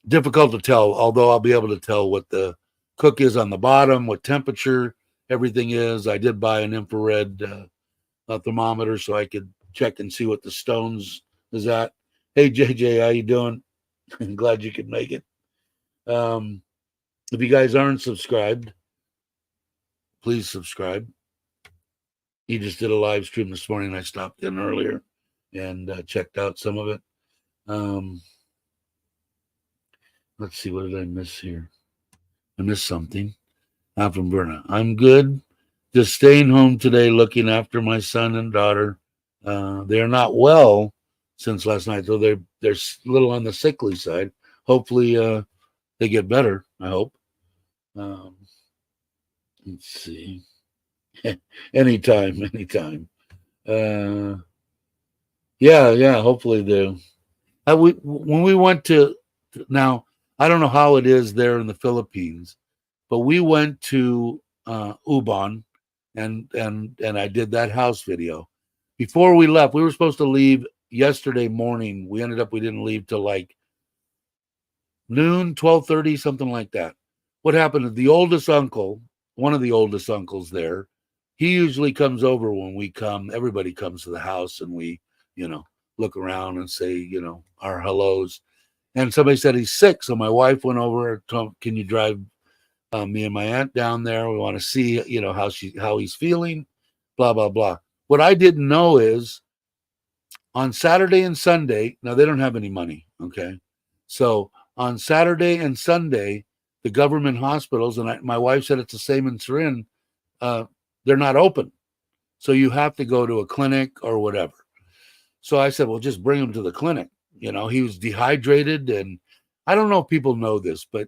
difficult to tell. Although I'll be able to tell what the cook is on the bottom, what temperature everything is. I did buy an infrared thermometer so I could check and see what the stones is at. Hey JJ, how you doing? I'm glad you could make it. If you guys aren't subscribed, please subscribe. He just did a live stream this morning. I stopped in earlier and checked out some of it. Let's see, what did I miss here? I missed something. I'm from Berna. I'm good. Just staying home today, looking after my son and daughter. They're not well since last night, so they're a little on the sickly side. Hopefully, they get better. I hope. Let's see. anytime. Yeah. Hopefully, they. When we went to now, I don't know how it is there in the Philippines, but we went to Ubon, and I did that house video. Before we left, we were supposed to leave yesterday morning. We didn't leave till like noon, 12:30, something like that. What happened is the oldest uncle, one of the oldest uncles there, he usually comes over when we come. Everybody comes to the house and we, look around and say, our hellos. And somebody said he's sick. So my wife went over and told him, can you drive me and my aunt down there? We want to see, how he's feeling, blah, blah, blah. What I didn't know is on Saturday and Sunday, now they don't have any money. Okay. So on Saturday and Sunday, the government hospitals, and my wife said it's the same in Surin, they're not open. So you have to go to a clinic or whatever. So I said, well, just bring him to the clinic. He was dehydrated. And I don't know if people know this, but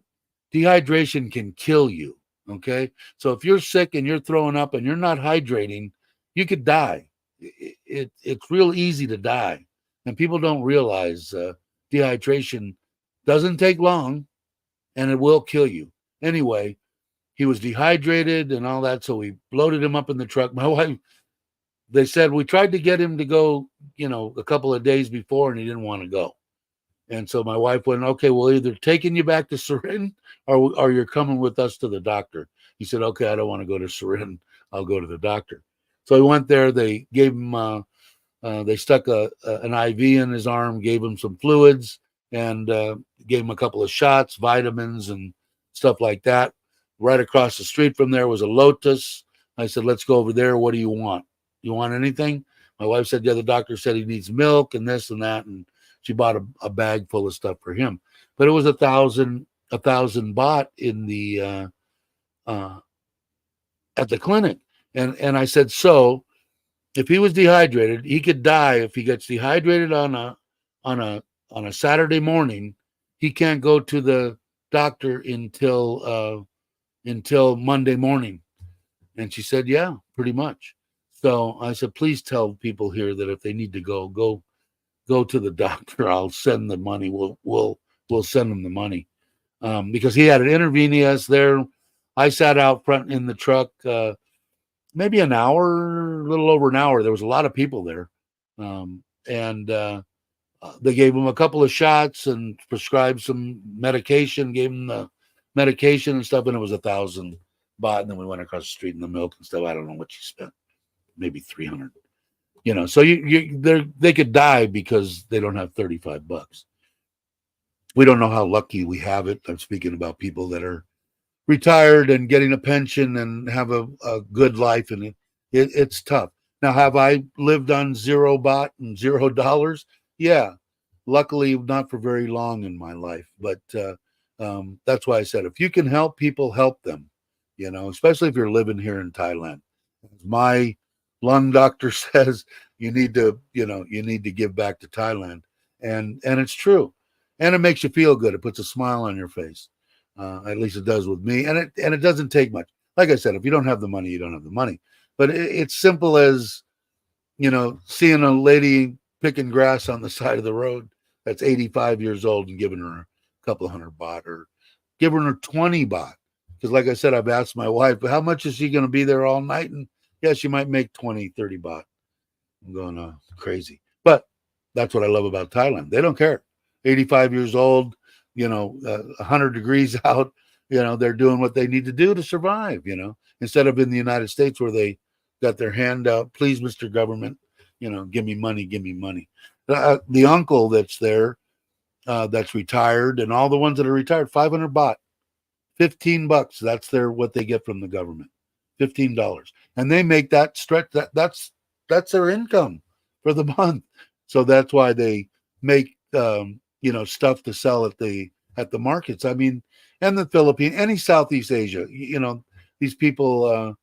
dehydration can kill you. Okay. So if you're sick and you're throwing up and you're not hydrating, you could die. It's real easy to die. And people don't realize dehydration doesn't take long and it will kill you. Anyway, he was dehydrated and all that. So we loaded him up in the truck. My wife, they said we tried to get him to go, a couple of days before and he didn't want to go. And so my wife went, okay, we'll either taking you back to Surin or you're coming with us to the doctor. He said, okay, I don't want to go to Surin. I'll go to the doctor. So he went there. They gave him, they stuck an IV in his arm, gave him some fluids, and gave him a couple of shots, vitamins and stuff like that. Right across the street from there was a Lotus. I said, let's go over there. What do you want? You want anything? My wife said, yeah, the doctor said he needs milk and this and that. And she bought a bag full of stuff for him. But it was 1,000 baht in the at the clinic. And I said, so if he was dehydrated, he could die if he gets dehydrated on a Saturday morning. He can't go to the doctor until Monday morning. And she said, yeah, pretty much. So I said, please tell people here that if they need to go to the doctor. I'll send the money. We'll send them the money because he had an intravenous there. I sat out front in the truck maybe an hour, a little over an hour. There was a lot of people there, and they gave him a couple of shots and prescribed some medication. Gave him the medication and stuff, and it was 1,000 baht. And then we went across the street in the milk and stuff. I don't know what she spent, maybe 300. So they could die because they don't have $35. We don't know how lucky we have it. I'm speaking about people that are retired and getting a pension and have a good life, and it's tough. Now, have I lived on 0 baht and $0? Yeah, luckily not for very long in my life, but that's why I said if you can help people, help them. Especially if you're living here in Thailand. My lung doctor says you need to give back to Thailand, and it's true, and it makes you feel good. It puts a smile on your face. At least it does with me, and it doesn't take much. Like I said, if you don't have the money, you don't have the money. But it's simple as seeing a lady picking grass on the side of the road that's 85 years old and giving her a couple of 100 baht, or giving her 20 baht. Because, like I said, I've asked my wife, how much is she going to be there all night? And yeah, she might make 20, 30 baht. I'm going crazy. But that's what I love about Thailand. They don't care. 85 years old, 100 degrees out, they're doing what they need to do to survive, instead of in the United States where they got their hand out, please, Mr. Government, give me money, give me money. The uncle that's there, that's retired, and all the ones that are retired, 500 baht, $15. That's what they get from the government, $15, and they make that stretch. That's their income for the month. So that's why they make stuff to sell at the markets. I mean, and the Philippines, any Southeast Asia, these people,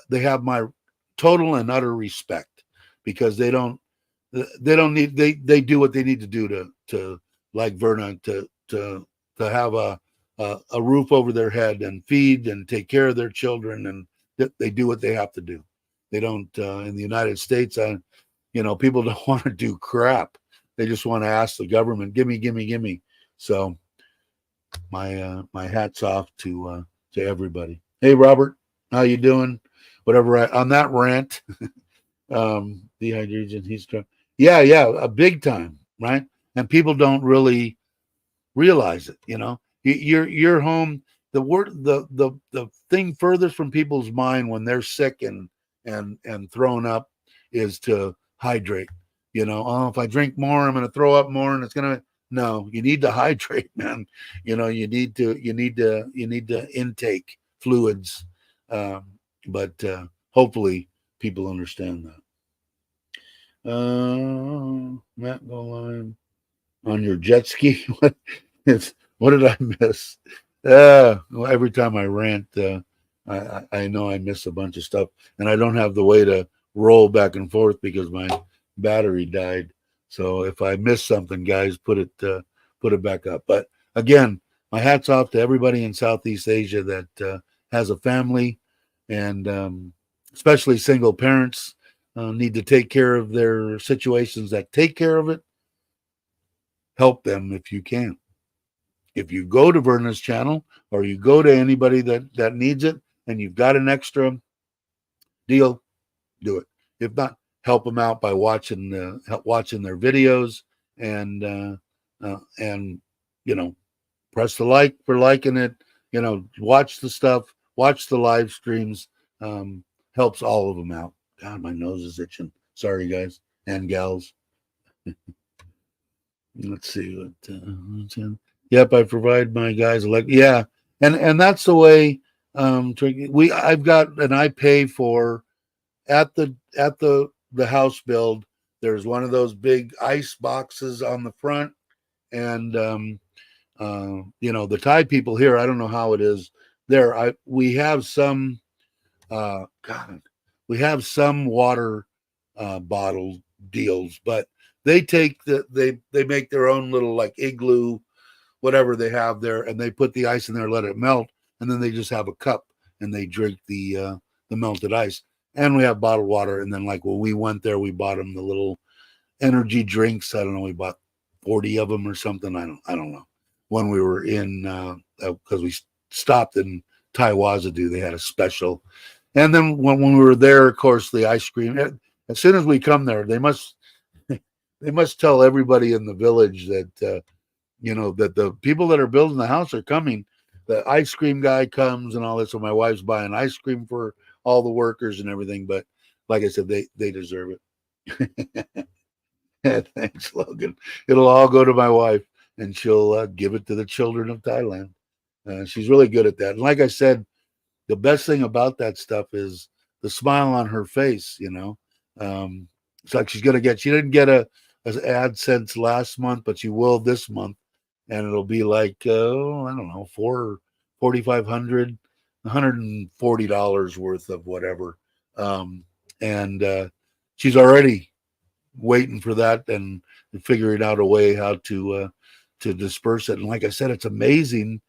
they have my total and utter respect, because they don't need, they do what they need to do to like Verna, to have a roof over their head and feed and take care of their children, and they do what they have to do. They don't in the United States, people don't want to do crap. They just want to ask the government, give me, give me, give me. So my hat's off to everybody. Hey, Robert, how you doing? Whatever. On that rant, dehydration, he's trying. Yeah, a big time, right? And people don't really realize it. You're home. The thing furthest from people's mind when they're sick and thrown up is to hydrate. If I drink more, I'm going to throw up more, and it's going to. No, you need to hydrate, man. You need to intake fluids. But hopefully people understand that. Matt, go line on your jet ski. What did I miss? Well, every time I rant, I know I miss a bunch of stuff, and I don't have the way to roll back and forth because my battery died. So if I miss something, guys, put it back up. But again, my hat's off to everybody in Southeast Asia that has a family, and especially single parents need to take care of their situations. That take care of it. Help them if you can. If you go to Verna's channel, or you go to anybody that needs it, and you've got an extra deal, do it. If not, help them out by watching their videos, and press the like for liking it. Watch the stuff, watch the live streams. Helps all of them out. God, my nose is itching. Sorry, guys and gals. Let's see what. Yep, I provide my guys and that's the way. I've got, and I pay for at the house build. There's one of those big ice boxes on the front, and the Thai people here, I don't know how it is there. We have some we have some water bottle deals, but they they make their own little like igloo, whatever they have there, and they put the ice in there, let it melt, and then they just have a cup and they drink the melted ice. And we have bottled water, and then like when we went there, we bought them the little energy drinks. I don't know, we bought 40 of them or something. I don't know. When we were in, because we stopped in Taiwazadu, they had a special. And then when we were there, of course, the ice cream. As soon as we come there, they must tell everybody in the village that that the people that are building the house are coming. The ice cream guy comes and all this. So my wife's buying ice cream for all the workers and everything. But like I said, they deserve it. Yeah, thanks, Logan. It'll all go to my wife, and she'll give it to the children of Thailand. She's really good at that. And like I said, the best thing about that stuff is the smile on her face. It's like she's gonna get. She didn't get a AdSense last month, but she will this month, and it'll be like I don't know, 4,500, $140 worth of whatever. And she's already waiting for that and figuring out a way how to disperse it. And like I said, it's amazing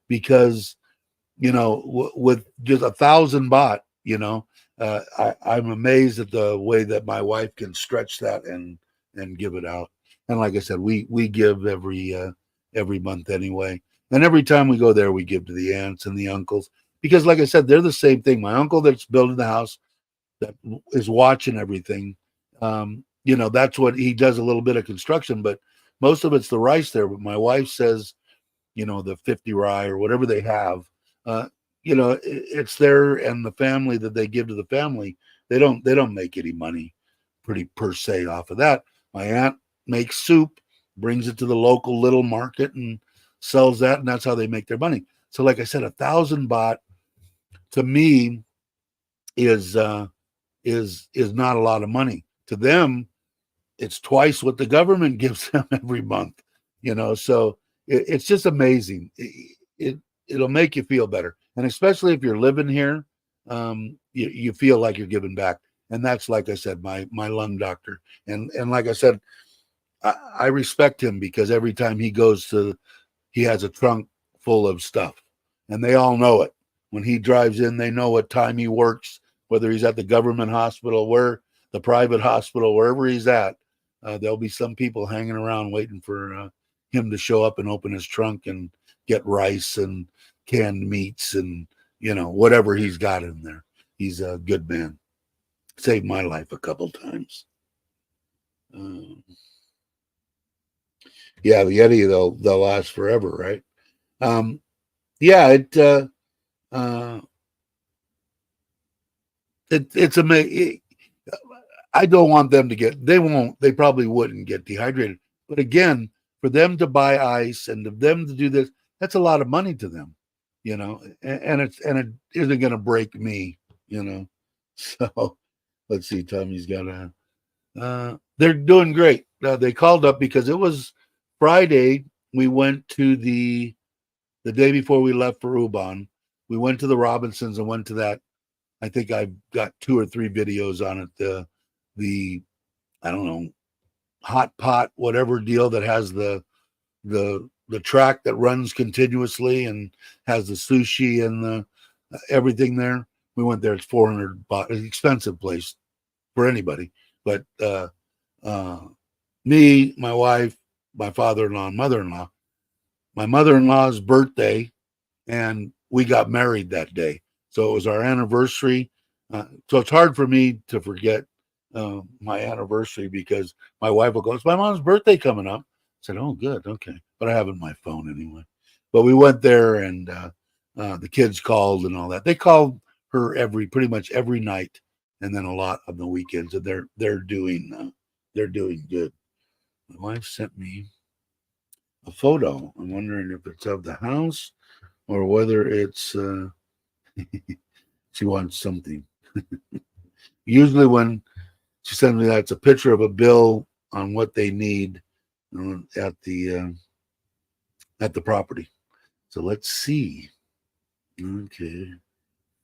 because with just 1,000 baht, I'm amazed at the way that my wife can stretch that and give it out. And like I said, we give every month anyway. And every time we go there, we give to the aunts and the uncles because, like I said, they're the same thing. My uncle that's building the house, that is watching everything. That's what he does, a little bit of construction, but most of it's the rice there. But my wife says, the 50 rye or whatever they have, it's there, and the family that they give to the family, they don't make any money pretty per se off of that. My aunt makes soup, brings it to the local little market and sells that, and that's how they make their money. So like I said, 1,000 baht to me is not a lot of money. To them, it's twice what the government gives them every month. So it's just amazing. It'll make you feel better, and especially if you're living here, you feel like you're giving back. And that's, like I said, my lung doctor, and like I said, I respect him because every time he has a trunk full of stuff, and they all know it. When he drives in, they know what time he works, whether he's at the government hospital, the private hospital, wherever he's at. There'll be some people hanging around waiting for him to show up and open his trunk and get rice and canned meats and whatever he's got in there. He's a good man. Saved my life a couple times. Yeah, the Yeti, they'll last forever, right? Yeah, it's amazing. I don't want them to they probably wouldn't get dehydrated. But again, for them to buy ice and for them to do this, that's a lot of money to them, and it isn't going to break me, So let's see, Tommy's got they're doing great. They called up because it was Friday. We went to the day before we left for Ubon. We went to the Robinsons and went to that. I think I've got 2 or 3 videos on it. The I don't know, hot pot, whatever deal that has the track that runs continuously and has the sushi and the everything there. We went there. It's 400 baht. It's an expensive place for anybody, but me, my wife, my father-in-law, and mother-in-law. My mother-in-law's birthday, and we got married that day. So it was our anniversary. So it's hard for me to forget my anniversary because my wife will go, "It's my mom's birthday coming up." I said, "Oh, good, okay." But I have it on my phone anyway. But we went there, and the kids called and all that. They called her pretty much every night, and then a lot on the weekends. And they're doing good. My wife sent me a photo. I'm wondering if it's of the house or whether it's she wants something. Usually when she sends me that, it's a picture of a bill on what they need at the property. So let's see. Okay,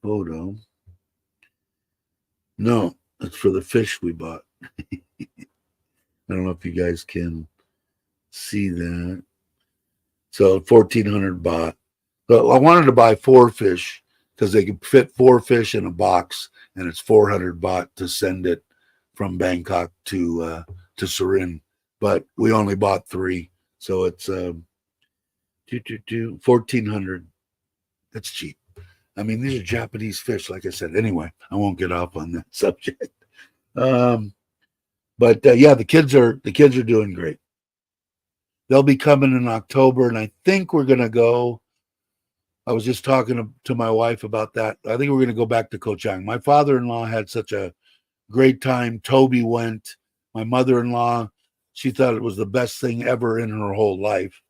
photo. No, it's for the fish we bought. I don't know if you guys can see that. So 1,400 baht. But I wanted to buy 4 fish because they could fit 4 fish in a box, and it's 400 baht to send it from Bangkok to Surin. But we only bought 3, so it's 1,400. That's cheap. I mean, these are Japanese fish, like I said. Anyway, I won't get off on that subject. But yeah, the kids are doing great. They'll be coming in October, and I think we're gonna go. I was just talking to my wife about that. I think we're gonna go back to Koh Chang. My father-in-law had such a great time. Toby went. My mother-in-law, she thought it was the best thing ever in her whole life,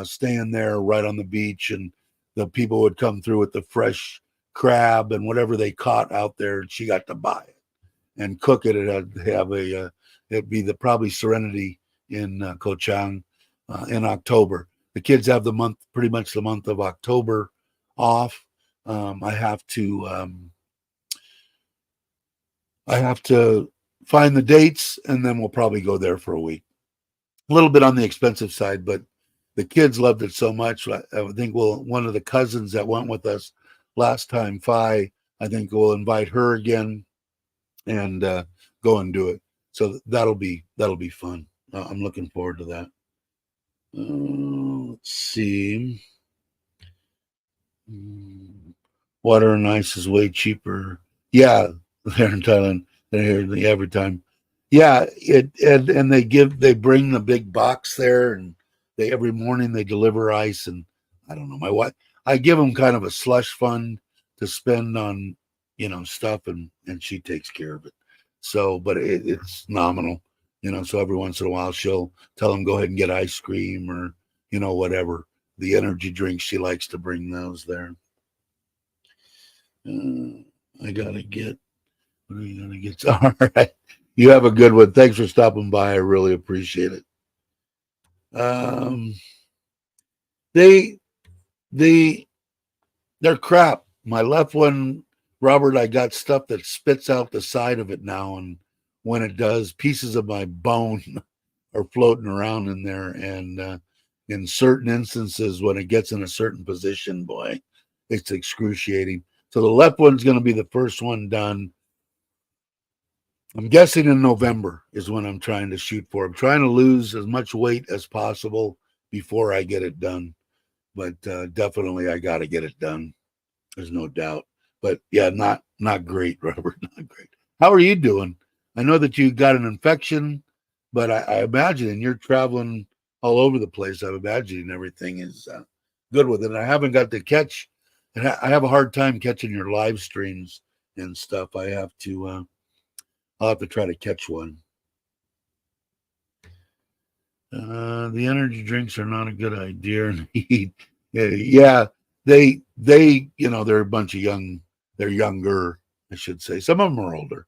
staying there right on the beach, and the people would come through with the fresh crab and whatever they caught out there, and she got to buy it and cook it. It had have a it'd be the probably Serenity in Ko Chang in October. The kids have the month, pretty much the month of October off. I have to find the dates, and then we'll probably go there for a week. A little bit on the expensive side, but the kids loved it so much. I think one of the cousins that went with us last time, Phi, I think we'll invite her again and go and do it. So that'll be fun. I'm looking forward to that. Let's see. Water and ice is way cheaper. Yeah, there in Thailand. They're here every time. Yeah, and they bring the big box there, and they every morning they deliver ice. And I don't know, my wife, I give them kind of a slush fund to spend on stuff, and she takes care of it. So, but it's nominal, So every once in a while she'll tell them go ahead and get ice cream or whatever the energy drinks, she likes to bring those there. I gotta get. What are you gonna get? All right. You have a good one. Thanks for stopping by. I really appreciate it. They're crap. My left one, Robert, I got stuff that spits out the side of it now, and when it does, pieces of my bone are floating around in there. And in certain instances, when it gets in a certain position, boy, it's excruciating. So the left one's going to be the first one done. I'm guessing in November is when I'm trying to shoot for. I'm trying to lose as much weight as possible before I get it done. But definitely I got to get it done. There's no doubt. But yeah, not great, Robert. Not great. How are you doing? I know that you got an infection, but I imagine you're traveling all over the place. I'm imagining everything is good with it. And I haven't got to catch, and I have a hard time catching your live streams and stuff. I'll have to try to catch one. The energy drinks are not a good idea. Yeah, they're a bunch of they're younger, I should say. Some of them are older.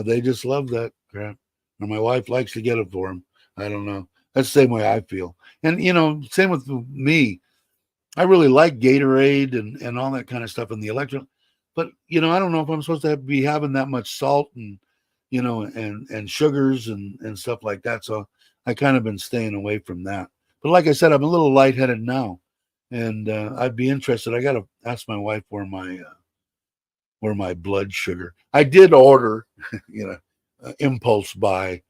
They just love that crap. And my wife likes to get it for them. I don't know. That's the same way I feel. And, same with me. I really like Gatorade and all that kind of stuff in the electron. But, I don't know if I'm supposed to be having that much salt and, and sugars and stuff like that. So I kind of been staying away from that. But like I said, I'm a little lightheaded now. And I'd be interested. I got to ask my wife where my blood sugar. I did order, impulse buy.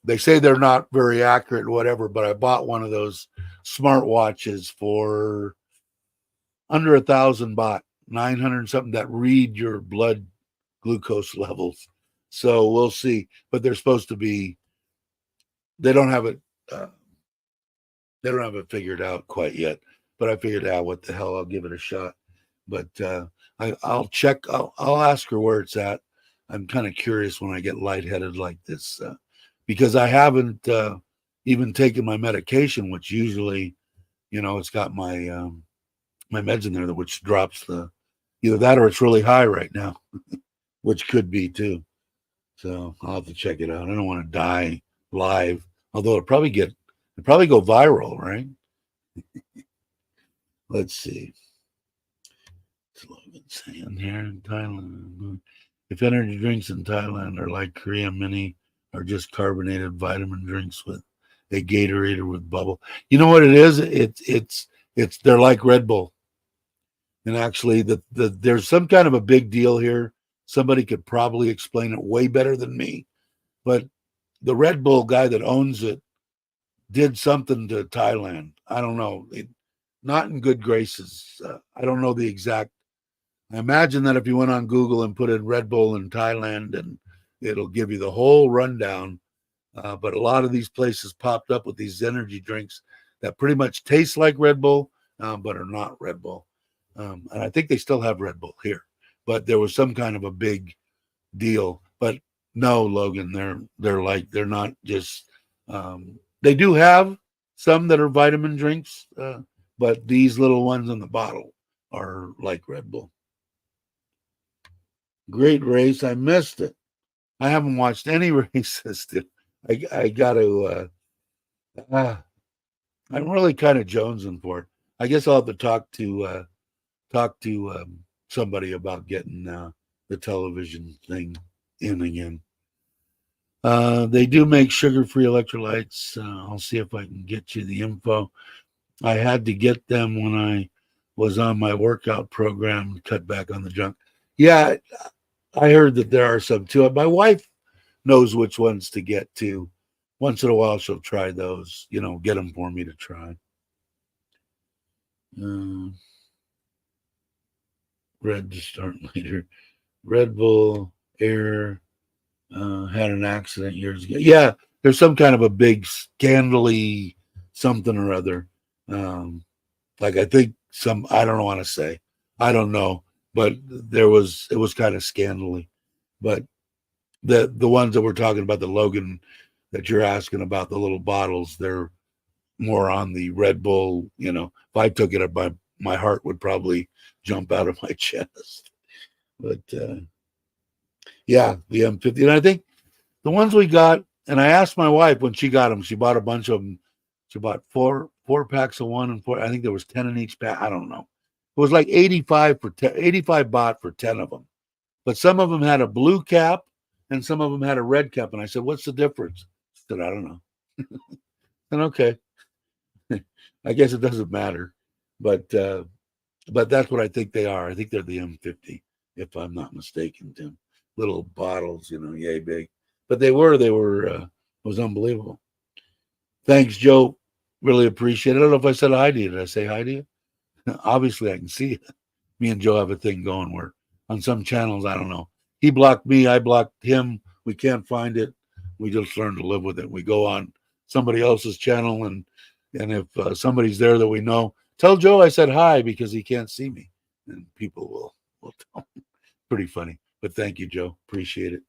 They say they're not very accurate, whatever, but I bought one of those smartwatches for under 1,000 baht, 900 something, that read your blood glucose levels. So we'll see. But they're supposed to be. They don't have it. They don't have it figured out quite yet. But I figured out what the hell. I'll give it a shot. But I'll check. I'll ask her where it's at. I'm kind of curious when I get lightheaded like this, because I haven't even taken my medication, which usually, it's got my my meds in there, which drops either that or it's really high right now, which could be too. So I'll have to check it out. I don't want to die live, although it'd probably go viral, right? Let's see. Slogan saying here in Thailand, if energy drinks in Thailand are like Korean mini, are just carbonated vitamin drinks with a Gatorade with bubble. You know what it is? It's they're like Red Bull. And actually, there's some kind of a big deal here. Somebody could probably explain it way better than me. But the Red Bull guy that owns it did something to Thailand. I don't know. Not in good graces. I don't know the exact. I imagine that if you went on Google and put in Red Bull in Thailand, and it'll give you the whole rundown. But a lot of these places popped up with these energy drinks that pretty much taste like Red Bull, but are not Red Bull. And I think they still have Red Bull here. But there was some kind of a big deal. But No, Logan, they're not just they do have some that are vitamin drinks, but these little ones in the bottle are like Red Bull. Great race. I missed it. I haven't watched any races. Dude. I got to. I'm really kind of jonesing for it. I guess I'll have to talk to somebody about getting the television thing in again. They do make sugar-free electrolytes. I'll see if I can get you the info. I had to get them when I was on my workout program, cut back on the junk. Yeah, I heard that there are some too. My wife knows which ones to get to. Once in a while, she'll try those. Get them for me to try. Uh, Red to start later. Red Bull Air had an accident years ago. Yeah, there's some kind of a big scandally something or other. Like I think I don't want to say, I don't know, but it was kind of scandally. But the ones that we're talking about, the Logan that you're asking about, the little bottles, they're more on the Red Bull. If I took it up, my heart would probably jump out of my chest. But yeah, the M50, and I think the ones we got, and I asked my wife when she got them. She bought a bunch of them. She bought four packs of one and four. I think there was 10 in each pack. I don't know. It was like 85 for 10, 85 bought for 10 of them. But some of them had a blue cap and some of them had a red cap. And I said, "What's the difference?" She said, "I don't know." And okay, I guess it doesn't matter. But that's what I think they are. I think they're the M50, if I'm not mistaken, Tim. Little bottles, yay big. But it was unbelievable. Thanks, Joe. Really appreciate it. I don't know if I said hi to you. Did I say hi to you? Obviously, I can see it. Me and Joe have a thing going where on some channels, I don't know. He blocked me. I blocked him. We can't find it. We just learn to live with it. We go on somebody else's channel, and if somebody's there that we know, tell Joe I said hi because he can't see me, and people will tell. Pretty funny. But thank you, Joe. Appreciate it.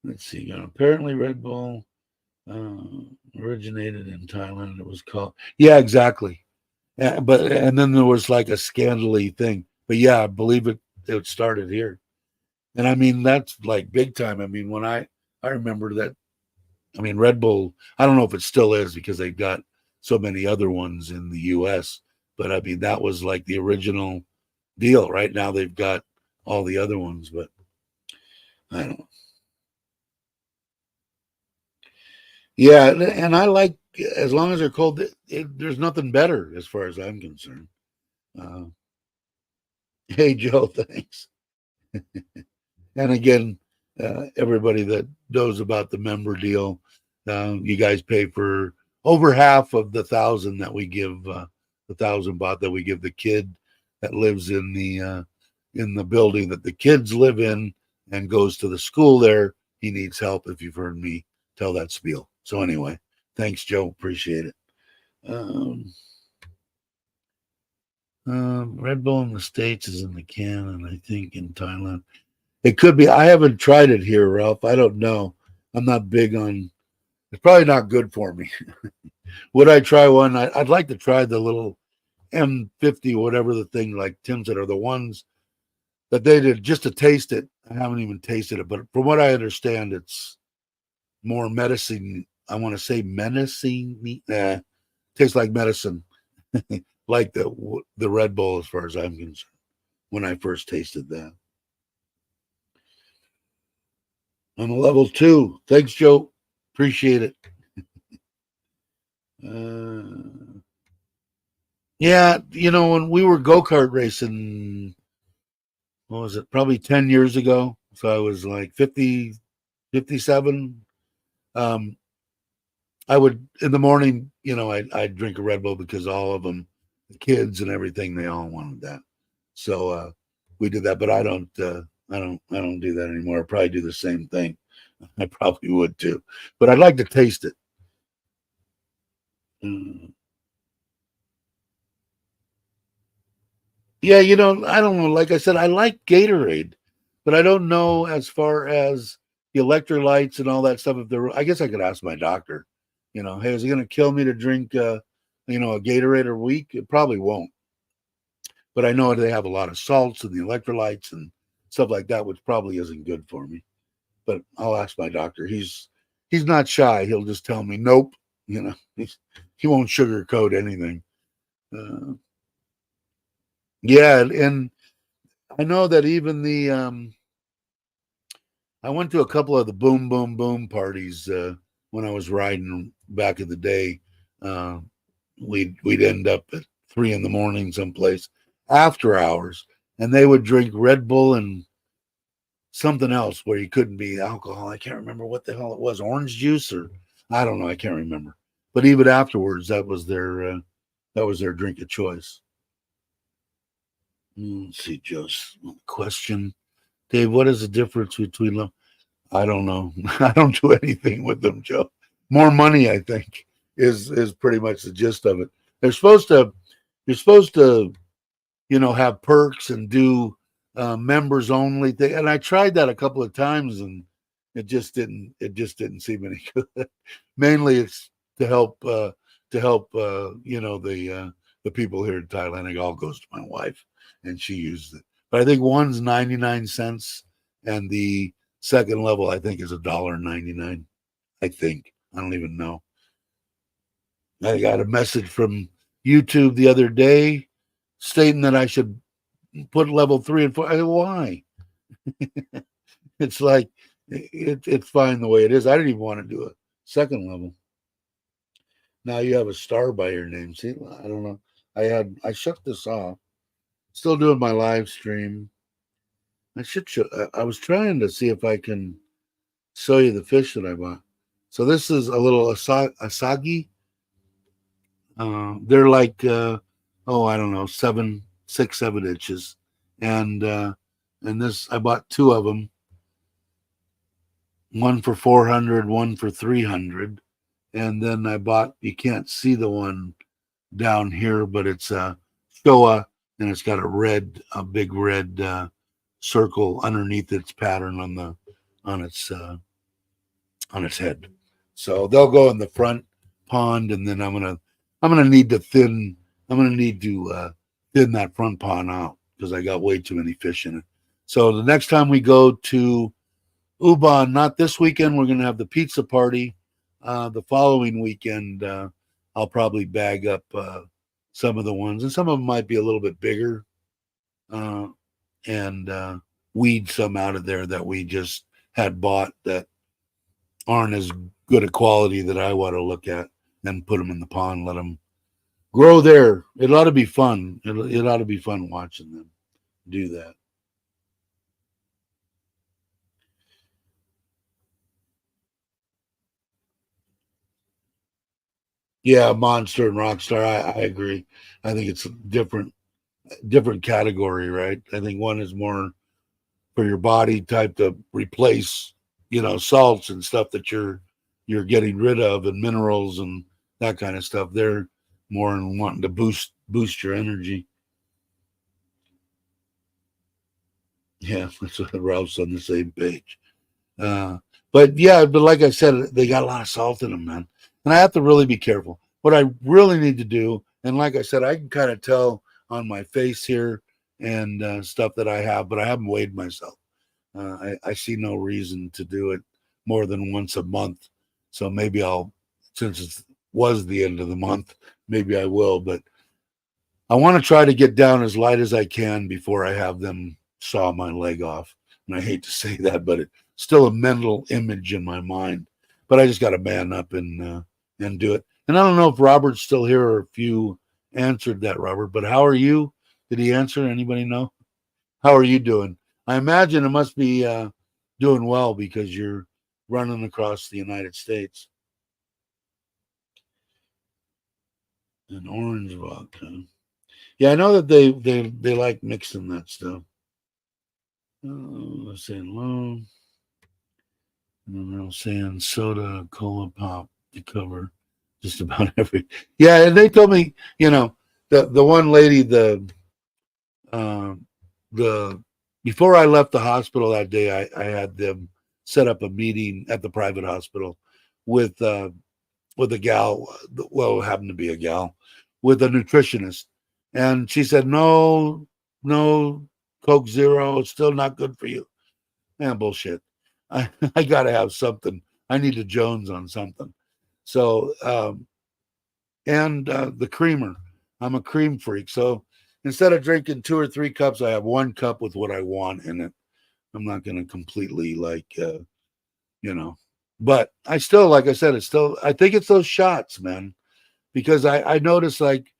Let's see. Apparently, Red Bull originated in Thailand. It was called. Yeah, exactly. And then there was like a scandally thing. But yeah, I believe it started here. And I mean that's like big time. I mean when I remember that. I mean Red Bull. I don't know if it still is because they've got so many other ones in the U.S. But I mean that was like the original deal. Right now they've got all the other ones, but I don't know. Yeah, and I like as long as they're cold. There's nothing better as far as I'm concerned. Uh, hey Joe, thanks. And again, everybody that knows about the member deal, you guys pay for over half of the 1,000 that we give, the 1,000 baht that we give the kid that lives in the building that the kids live in and goes to the school there. He needs help. If you've heard me tell that spiel. So anyway, thanks, Joe. Appreciate it. Um, Red Bull in the States is in the can, and I think in Thailand. It could be. I haven't tried it here, Ralph. I don't know. I'm not big on. It's probably not good for me. Would I try one? I'd like to try the little M50, whatever the thing like Tim said, are the ones that they did just to taste it. I haven't even tasted it, but from what I understand, it's more medicine. I want to say menacing. Tastes like medicine, like the Red Bull, as far as I'm concerned. When I first tasted that. I'm a level 2. Thanks, Joe. Appreciate it. Yeah, when we were go kart racing, what was it? Probably 10 years ago. So I was like 50, 57. Um, I would, in the morning, I'd drink a Red Bull because all of them, the kids and everything, they all wanted that. So we did that, but I don't do that anymore. I'd probably do the same thing. I probably would too, but I'd like to taste it. Mm. Yeah, I don't know. Like I said, I like Gatorade. But I don't know as far as the electrolytes and all that stuff. If they're, I guess I could ask my doctor. Hey, is it going to kill me to drink, a Gatorade a week? It probably won't. But I know they have a lot of salts and the electrolytes and stuff like that, which probably isn't good for me. But I'll ask my doctor. He's not shy. He'll just tell me, nope. He won't sugarcoat anything. Uh, yeah, and I know that even I went to a couple of the boom boom boom parties when I was riding back in the day. Uh, we'd end up at 3 in the morning someplace after hours, and they would drink Red Bull and something else where you couldn't be alcohol. I can't remember what the hell it was, orange juice or I don't know. I can't remember. But even afterwards, that was their drink of choice. Let's see, Joe's question. Dave, what is the difference between them? I don't know. I don't do anything with them, Joe. More money, I think, is pretty much the gist of it. They're supposed to you're supposed to, have perks and do members only thing. And I tried that a couple of times and it just didn't seem any good. Mainly it's to help the people here in Thailand. It all goes to my wife and she used it. But I think one's 99 cents and the second level I think is $1.99. I think. I don't even know. I got a message from YouTube the other day stating that I should put level 3 and 4. I said, why? It's like it's fine the way it is. I didn't even want to do a second level. Now you have a star by your name. See, I don't know. I shut this off. Still doing my live stream. I was trying to see if I can show you the fish that I bought. So this is a little asagi. They're like I don't know, 6, 7 inches, and this I bought 2 of them, one for 400, one for 300, and then I bought. You can't see the one down here, but it's a Showa, and it's got a big red circle underneath its pattern on its on its head. So they'll go in the front pond, and then I'm gonna need to thin. I'm gonna need to thin that front pond out because I got way too many fish in it. So the next time we go to Ubon, not this weekend, we're gonna have the pizza party. The following weekend, I'll probably bag up some of the ones, and some of them might be a little bit bigger, and weed some out of there that we just had bought that aren't as good a quality that I want to look at, and put them in the pond, let them grow there. It ought to be fun. It ought to be fun watching them do that. Yeah, Monster and Rockstar. I agree. I think it's a different category, right? I think one is more for your body type to replace, salts and stuff that you're getting rid of and minerals and that kind of stuff. They're more in wanting to boost your energy. Yeah, that's what Ralph's on the same page. Uh, but like I said, they got a lot of salt in them, man. And I have to really be careful. What I really need to do, and like I said, I can kind of tell on my face here and stuff that I have, but I haven't weighed myself. I see no reason to do it more than once a month. So maybe since it was the end of the month, maybe I will. But I want to try to get down as light as I can before I have them saw my leg off. And I hate to say that, but it's still a mental image in my mind. But I just got to man up and do it. And I don't know if Robert's still here or if you answered that, Robert. But how are you? Did he answer? Anybody know? How are you doing? I imagine it must be doing well because you're running across the United States. An orange vodka. Yeah, I know that they like mixing that stuff. Saying low. And I'm saying soda, cola pop to cover just about every. Yeah, and they told me, the one lady, uh, the before I left the hospital that day, I had them set up a meeting at the private hospital with with a gal, well, it happened to be a gal, with a nutritionist, and she said, "No, no Coke Zero, it's still not good for you." Man, bullshit. I got to have something. I need a Jones on something. So, and the creamer. I'm a cream freak. So instead of drinking 2 or 3 cups, I have 1 cup with what I want in it. I'm not going to completely you know, but I still, like I said, it's still, I think it's those shots, man, because I notice like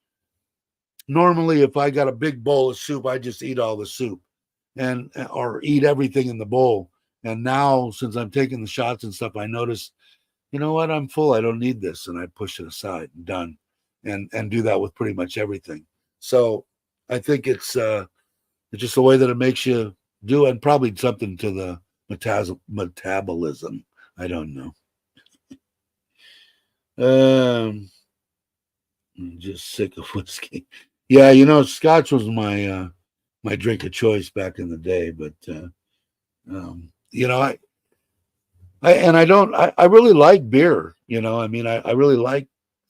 normally if I got a big bowl of soup, I just eat all the soup and or eat everything in the bowl. And now since I'm taking the shots and stuff, I notice, you know what, I'm full. I don't need this. And I push it aside and done. And do that with pretty much everything. So I think it's just the way that it makes you do, and probably something to the metabolism. I don't know. I'm just sick of whiskey. Yeah, Scotch was my drink of choice back in the day, but you know, I don't I really like beer. I mean, I really like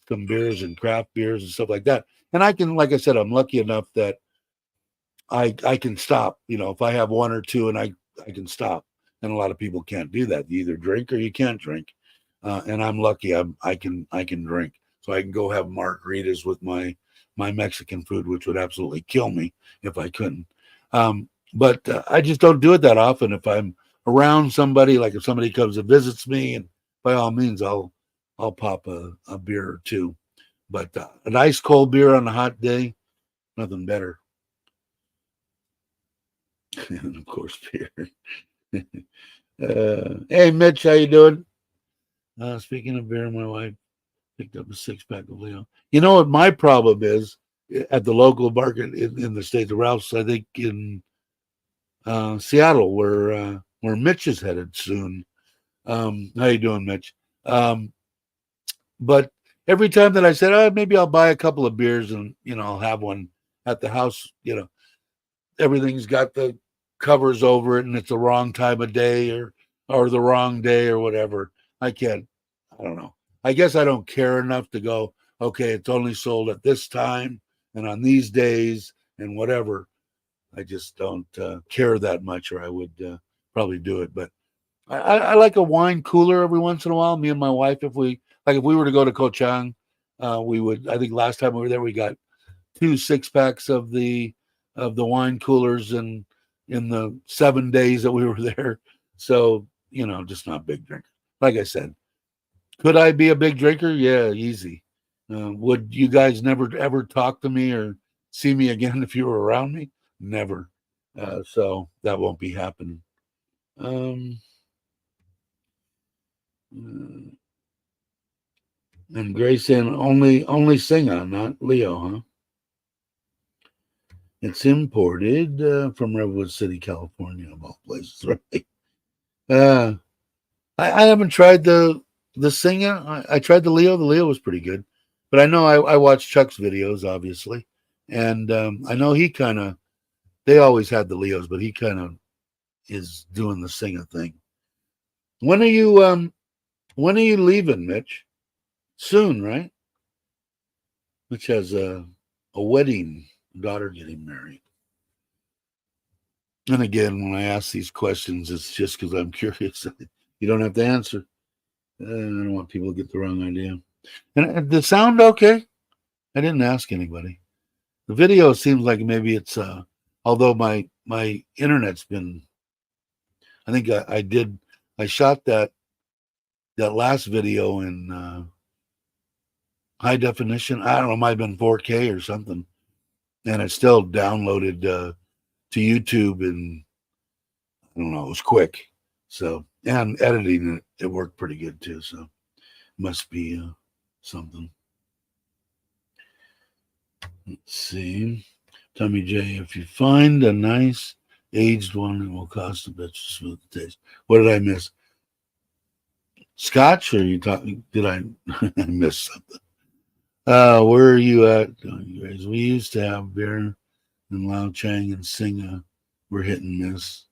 some beers and craft beers and stuff like that. And I can, like I said, I'm lucky enough that I can stop. If I have one or two, and I can stop. And a lot of people can't do that. You either drink or you can't drink. And I'm lucky. I can drink, so I can go have margaritas with my Mexican food, which would absolutely kill me if I couldn't. But I just don't do it that often. If I'm around somebody, like if somebody comes and visits me, and by all means, I'll pop a beer or two. But an ice cold beer on a hot day, nothing better. And of course, beer. Hey, Mitch, how you doing? Speaking of beer, my wife picked up a 6 pack of Leo. You know what my problem is at the local market in the state of Ralph's, I think in Seattle, where Mitch is headed soon. How you doing, Mitch? But every time that I said, oh, maybe I'll buy a couple of beers and I'll have one at the house, everything's got the covers over it and it's the wrong time of day or the wrong day or whatever. I don't know. I guess I don't care enough to go, okay, it's only sold at this time and on these days and whatever. I just don't care that much, or I would probably do it. But I like a wine cooler every once in a while. Me and my wife, if we were to go to Kochang, we would. I think last time we were there, we got 2 6 packs of the wine coolers in the 7 days that we were there. So just not big drinker. Like I said, could I be a big drinker? Yeah, easy. Would you guys never ever talk to me or see me again if you were around me? Never. So that won't be happening. Um, uh, and Grace saying only Singer, not Leo, huh? It's imported from Redwood City, California, of all places, right? Uh, I haven't tried the Singer. I tried the Leo. The Leo was pretty good, but I know I watched Chuck's videos, obviously, and I know he kind of. They always had the Leos, but he kind of is doing the Singer thing. When are you leaving, Mitch? Soon, right? Mitch has a wedding, daughter getting married. And again, when I ask these questions, it's just because I'm curious. You don't have to answer. I don't want people to get the wrong idea. And the sound okay? I didn't ask anybody. The video seems like maybe it's although my internet's been. I think I shot that last video in high definition. I don't know, it might have been 4K or something, and it's still downloaded to YouTube, and I don't know, it was quick. So, and editing it worked pretty good too. So, must be something. Let's see, Tommy J. If you find a nice aged one, it will cost a bit to smooth the taste. What did I miss? Scotch, or you talking? Did I miss something? Where are you at, guys? We used to have beer in Lao Chang and Singa we're hit and miss.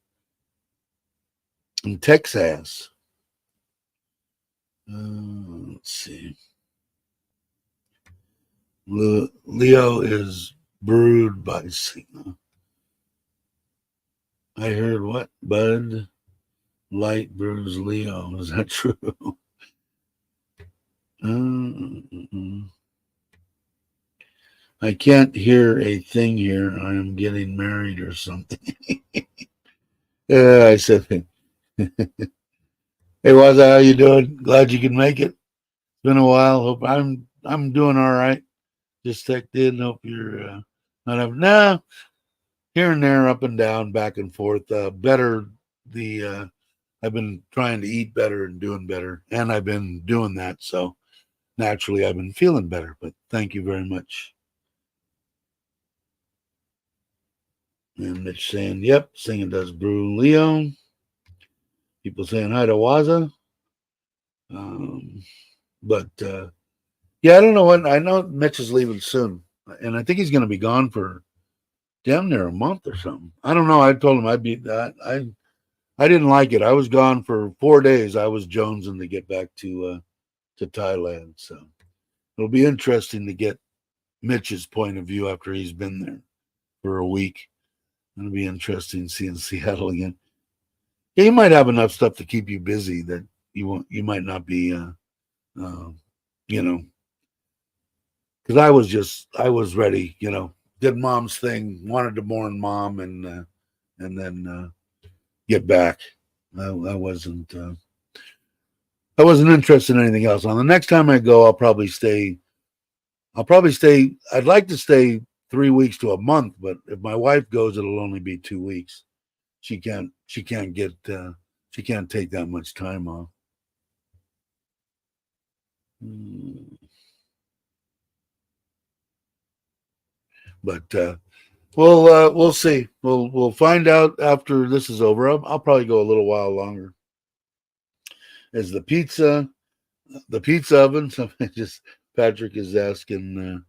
In Texas, let's see. Leo is brewed by Cena. I heard what? Bud Light brews Leo. Is that true? I can't hear a thing here. I am getting married or something. Yeah, I said, hey, Waza, how you doing? Glad you can make it. It's been a while. Hope I'm doing all right. Just checked in. Hope you're not having here and there, up and down, back and forth. Better I've been trying to eat better and doing better, and I've been doing that. So naturally, I've been feeling better. But thank you very much. And Mitch saying, "Yep, singing does brew Leo." People saying hi to Waza. But yeah, I don't know when. I know Mitch is leaving soon, and I think he's going to be gone for damn near a month or something. I don't know. I told him I'd be. I didn't like it. I was gone for 4 days. I was jonesing to get back to Thailand, so it'll be interesting to get Mitch's point of view after he's been there for a week. It'll be interesting seeing Seattle again. Yeah, you might have enough stuff to keep you busy that you might not be, you know, because I was ready, did mom's thing, wanted to mourn mom, and then get back. I wasn't interested in anything else. On the next time I go, I'll probably stay. I'd like to stay 3 weeks to a month, but if my wife goes, it'll only be 2 weeks. She can't take that much time off. But we'll see. We'll find out after this is over. I'll probably go a little while longer. Is the pizza oven? Something just Patrick is asking.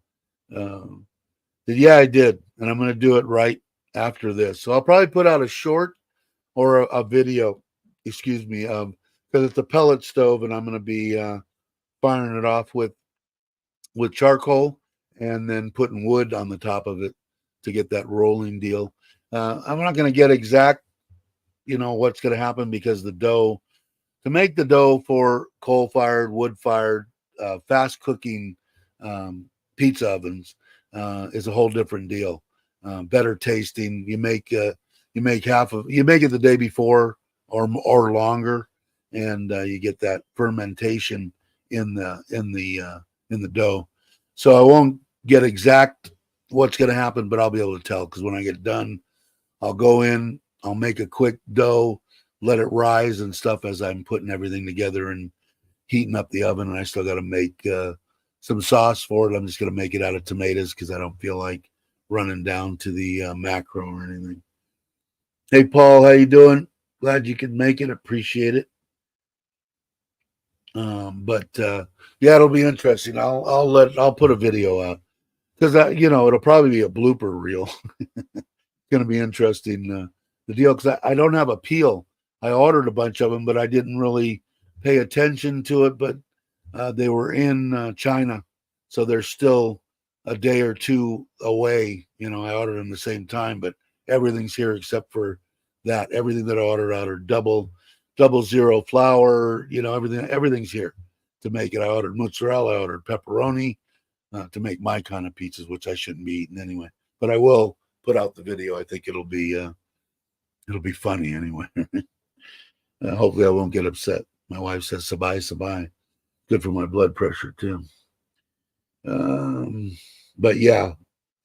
Yeah, I did, and I'm going to do it right after this. So I'll probably put out a short or a video. Excuse me, because it's a pellet stove, and I'm going to be firing it off with charcoal and then putting wood on the top of it to get that rolling deal. I'm not going to get exact, what's going to happen because to make the dough for coal-fired, wood-fired, fast-cooking pizza ovens is a whole different deal. Better tasting. You make it the day before or longer, and you get that fermentation in the dough. So I won't get exact what's going to happen, but I'll be able to tell because when I get done, I'll go in, I'll make a quick dough, let it rise and stuff as I'm putting everything together and heating up the oven. And I still got to make some sauce for it. I'm just going to make it out of tomatoes because I don't feel like running down to the macro or anything. Hey, Paul, how you doing? Glad you could make it. Appreciate it. But yeah, it'll be interesting. I'll put a video out because it'll probably be a blooper reel. It's going to be interesting. The deal because I don't have a peel. I ordered a bunch of them, but I didn't really pay attention to it. But they were in China, so they're still a day or two away. I ordered them the same time, but everything's here except for that. Everything that I ordered out are double zero flour. Everything's here to make it. I ordered mozzarella. I ordered pepperoni to make my kind of pizzas, which I shouldn't be eating anyway. But I will put out the video. I think it'll be funny anyway. Hopefully I won't get upset. My wife says sabai sabai. Good for my blood pressure too. But yeah,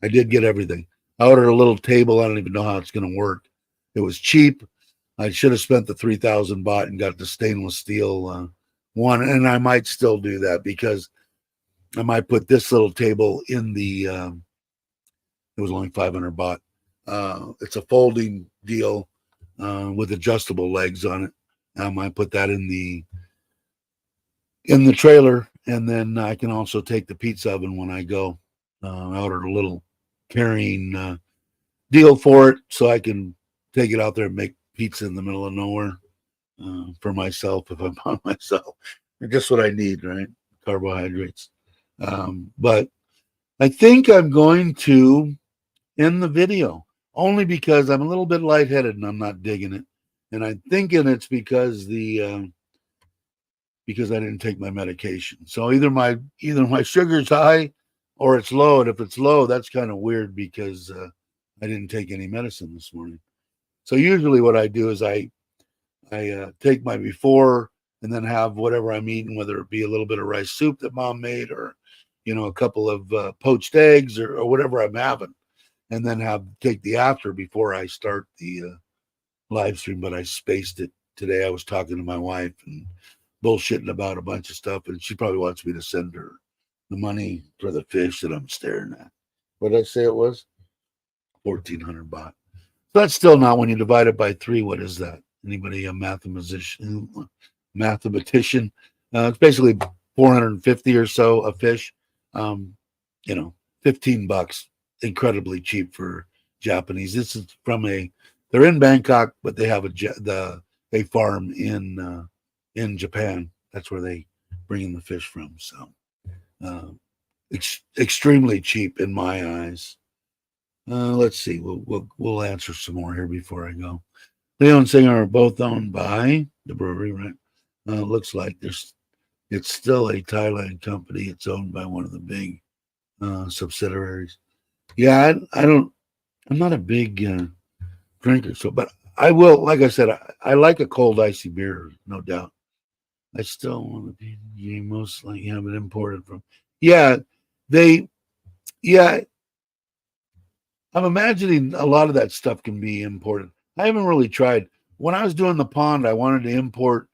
I did get everything. I ordered a little table. I don't even know how it's going to work. It was cheap. I should have spent the 3,000 baht and got the stainless steel one, and I might still do that because I might put this little table in the. It was only 500 baht. It's a folding deal with adjustable legs on it. I might put that in the trailer, and then I can also take the pizza oven when I go. I ordered a little carrying deal for it so I can take it out there and make pizza in the middle of nowhere for myself if I'm by myself. Just what I need, right? Carbohydrates. But I think I'm going to end the video only because I'm a little bit lightheaded and I'm not digging it. And I'm thinking it's because because I didn't take my medication. So either my sugar's high or it's low. And if it's low, that's kind of weird because I didn't take any medicine this morning. So usually what I do is I take my before and then have whatever I'm eating, whether it be a little bit of rice soup that mom made or, a couple of poached eggs or whatever I'm having, and then take the after before I start the live stream. But I spaced it today. I was talking to my wife and bullshitting about a bunch of stuff, and she probably wants me to send her the money for the fish that I'm staring at. What did I say it was? 1,400 baht. So that's still not, when you divide it by 3, what is that? Anybody a mathematician? It's basically 450 or so a fish. 15 bucks, incredibly cheap for Japanese. This is they're in Bangkok, but they have a farm in Japan. That's where they bring in the fish from. So extremely cheap in my eyes. Let's see. We'll answer some more here before I go. Leo and Singer are both owned by the brewery, right? Looks like it's still a Thailand company. It's owned by one of the big subsidiaries. Yeah, I'm not a big drinker, but I will. Like I said, I like a cold icy beer, no doubt. I still want to be most likely have it imported from. Yeah, yeah. I'm imagining a lot of that stuff can be imported. I haven't really tried. When I was doing the pond, I wanted to import,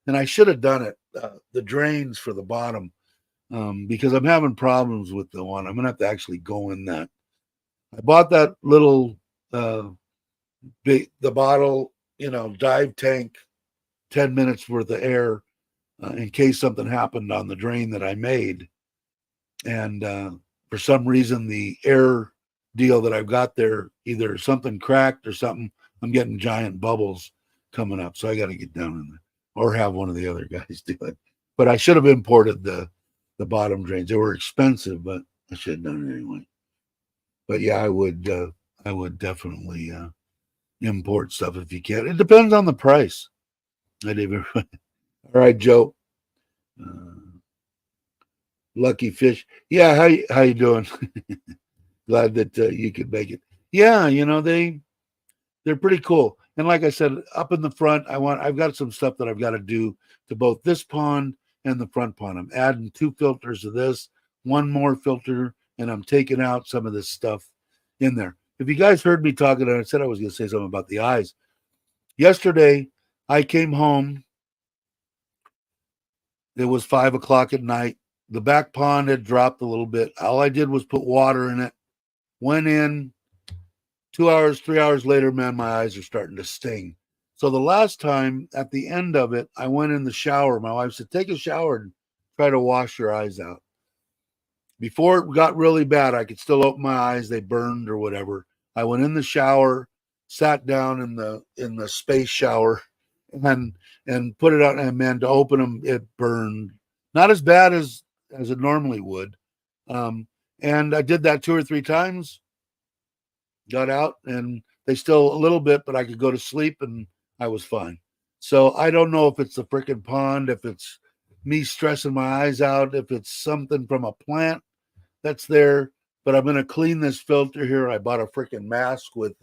and I should have done it. The drains for the bottom, because I'm having problems with the one. I'm gonna have to actually go in that. I bought that little the bottle, dive tank, 10 minutes worth of air in case something happened on the drain that I made. And for some reason, the air deal that I've got there, either something cracked or something, I'm getting giant bubbles coming up. So I got to get down in there or have one of the other guys do it. But I should have imported the bottom drains. They were expensive, but I should have done it anyway. But yeah, I would definitely import stuff if you can. It depends on the price. All right, Joe. Lucky Fish. Yeah, how you doing? Glad that you could make it. Yeah, they're pretty cool. And like I said, up in the front, I've got some stuff that I've got to do to both this pond and the front pond. I'm adding 2 filters of this, 1 more filter, and I'm taking out some of this stuff in there. If you guys heard me talking, and I said I was going to say something about the eyes. Yesterday, I came home. It was 5 o'clock at night. The back pond had dropped a little bit. All I did was put water in it. Went in. 2 hours, 3 hours later, man, my eyes are starting to sting. So the last time, at the end of it, I went in the shower. My wife said, take a shower and try to wash your eyes out. Before it got really bad, I could still open my eyes. They burned or whatever. I went in the shower, sat down in the space shower, and put it out. And man, to open them, it burned. Not as bad as it normally would. And I did that 2 or 3 times. Got out, and they still a little bit, but I could go to sleep, and I was fine. So I don't know if it's the frickin' pond, if it's me stressing my eyes out, if it's something from a plant that's there. But I'm going to clean this filter here. I bought a freaking mask with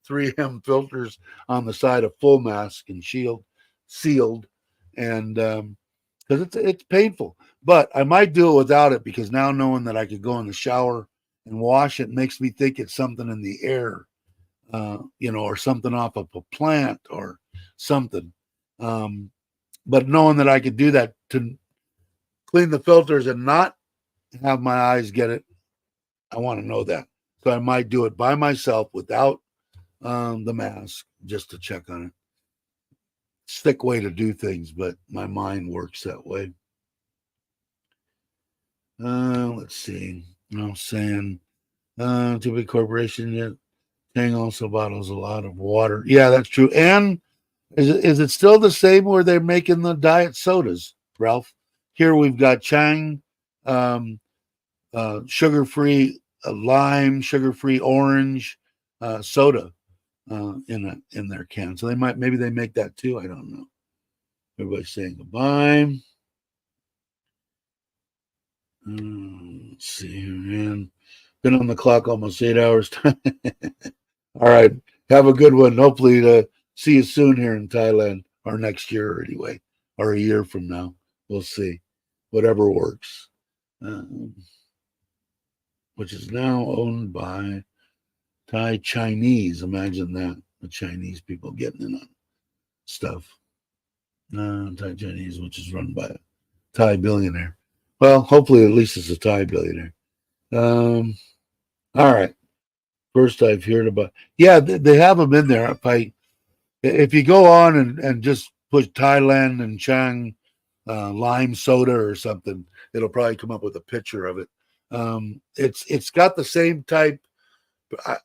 3M filters on the side, of full mask and sealed, and because it's painful. But I might do it without it, because now knowing that I could go in the shower and wash it makes me think it's something in the air, or something off of a plant or something. But knowing that I could do that to clean the filters and not have my eyes get it, I want to know that. So I might do it by myself without the mask, just to check on it. Sick way to do things, but my mind works that way. Let's see. I'm saying too big corporation yet. Tang also bottles a lot of water. Yeah, that's true. And is it still the same where they're making the diet sodas, Ralph? Here we've got Chang, um, sugar-free lime, sugar-free orange soda in their can. So maybe they make that too. I don't know. Everybody's saying goodbye. Let's see here, man. Been on the clock almost 8 hours. All right. Have a good one. Hopefully to see you soon here in Thailand, or next year anyway, or a year from now. We'll see. Whatever works. Which is now owned by Thai Chinese. Imagine that. The Chinese people getting in on stuff. Thai Chinese, which is run by a Thai billionaire. Well, hopefully at least it's a Thai billionaire. All right. First I've heard about. Yeah, they have them in there. If you go on and just put Thailand and Chang lime soda or something, it'll probably come up with a picture of it. It's got the same type.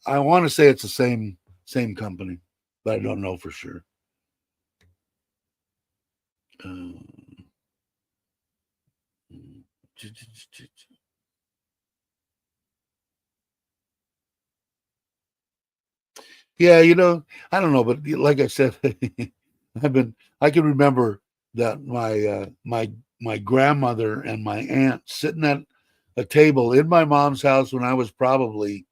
I want to say it's the same company, but I don't know for sure. Yeah, I don't know, but like I said, I can remember that my grandmother and my aunt sitting at a table in my mom's house when I was probably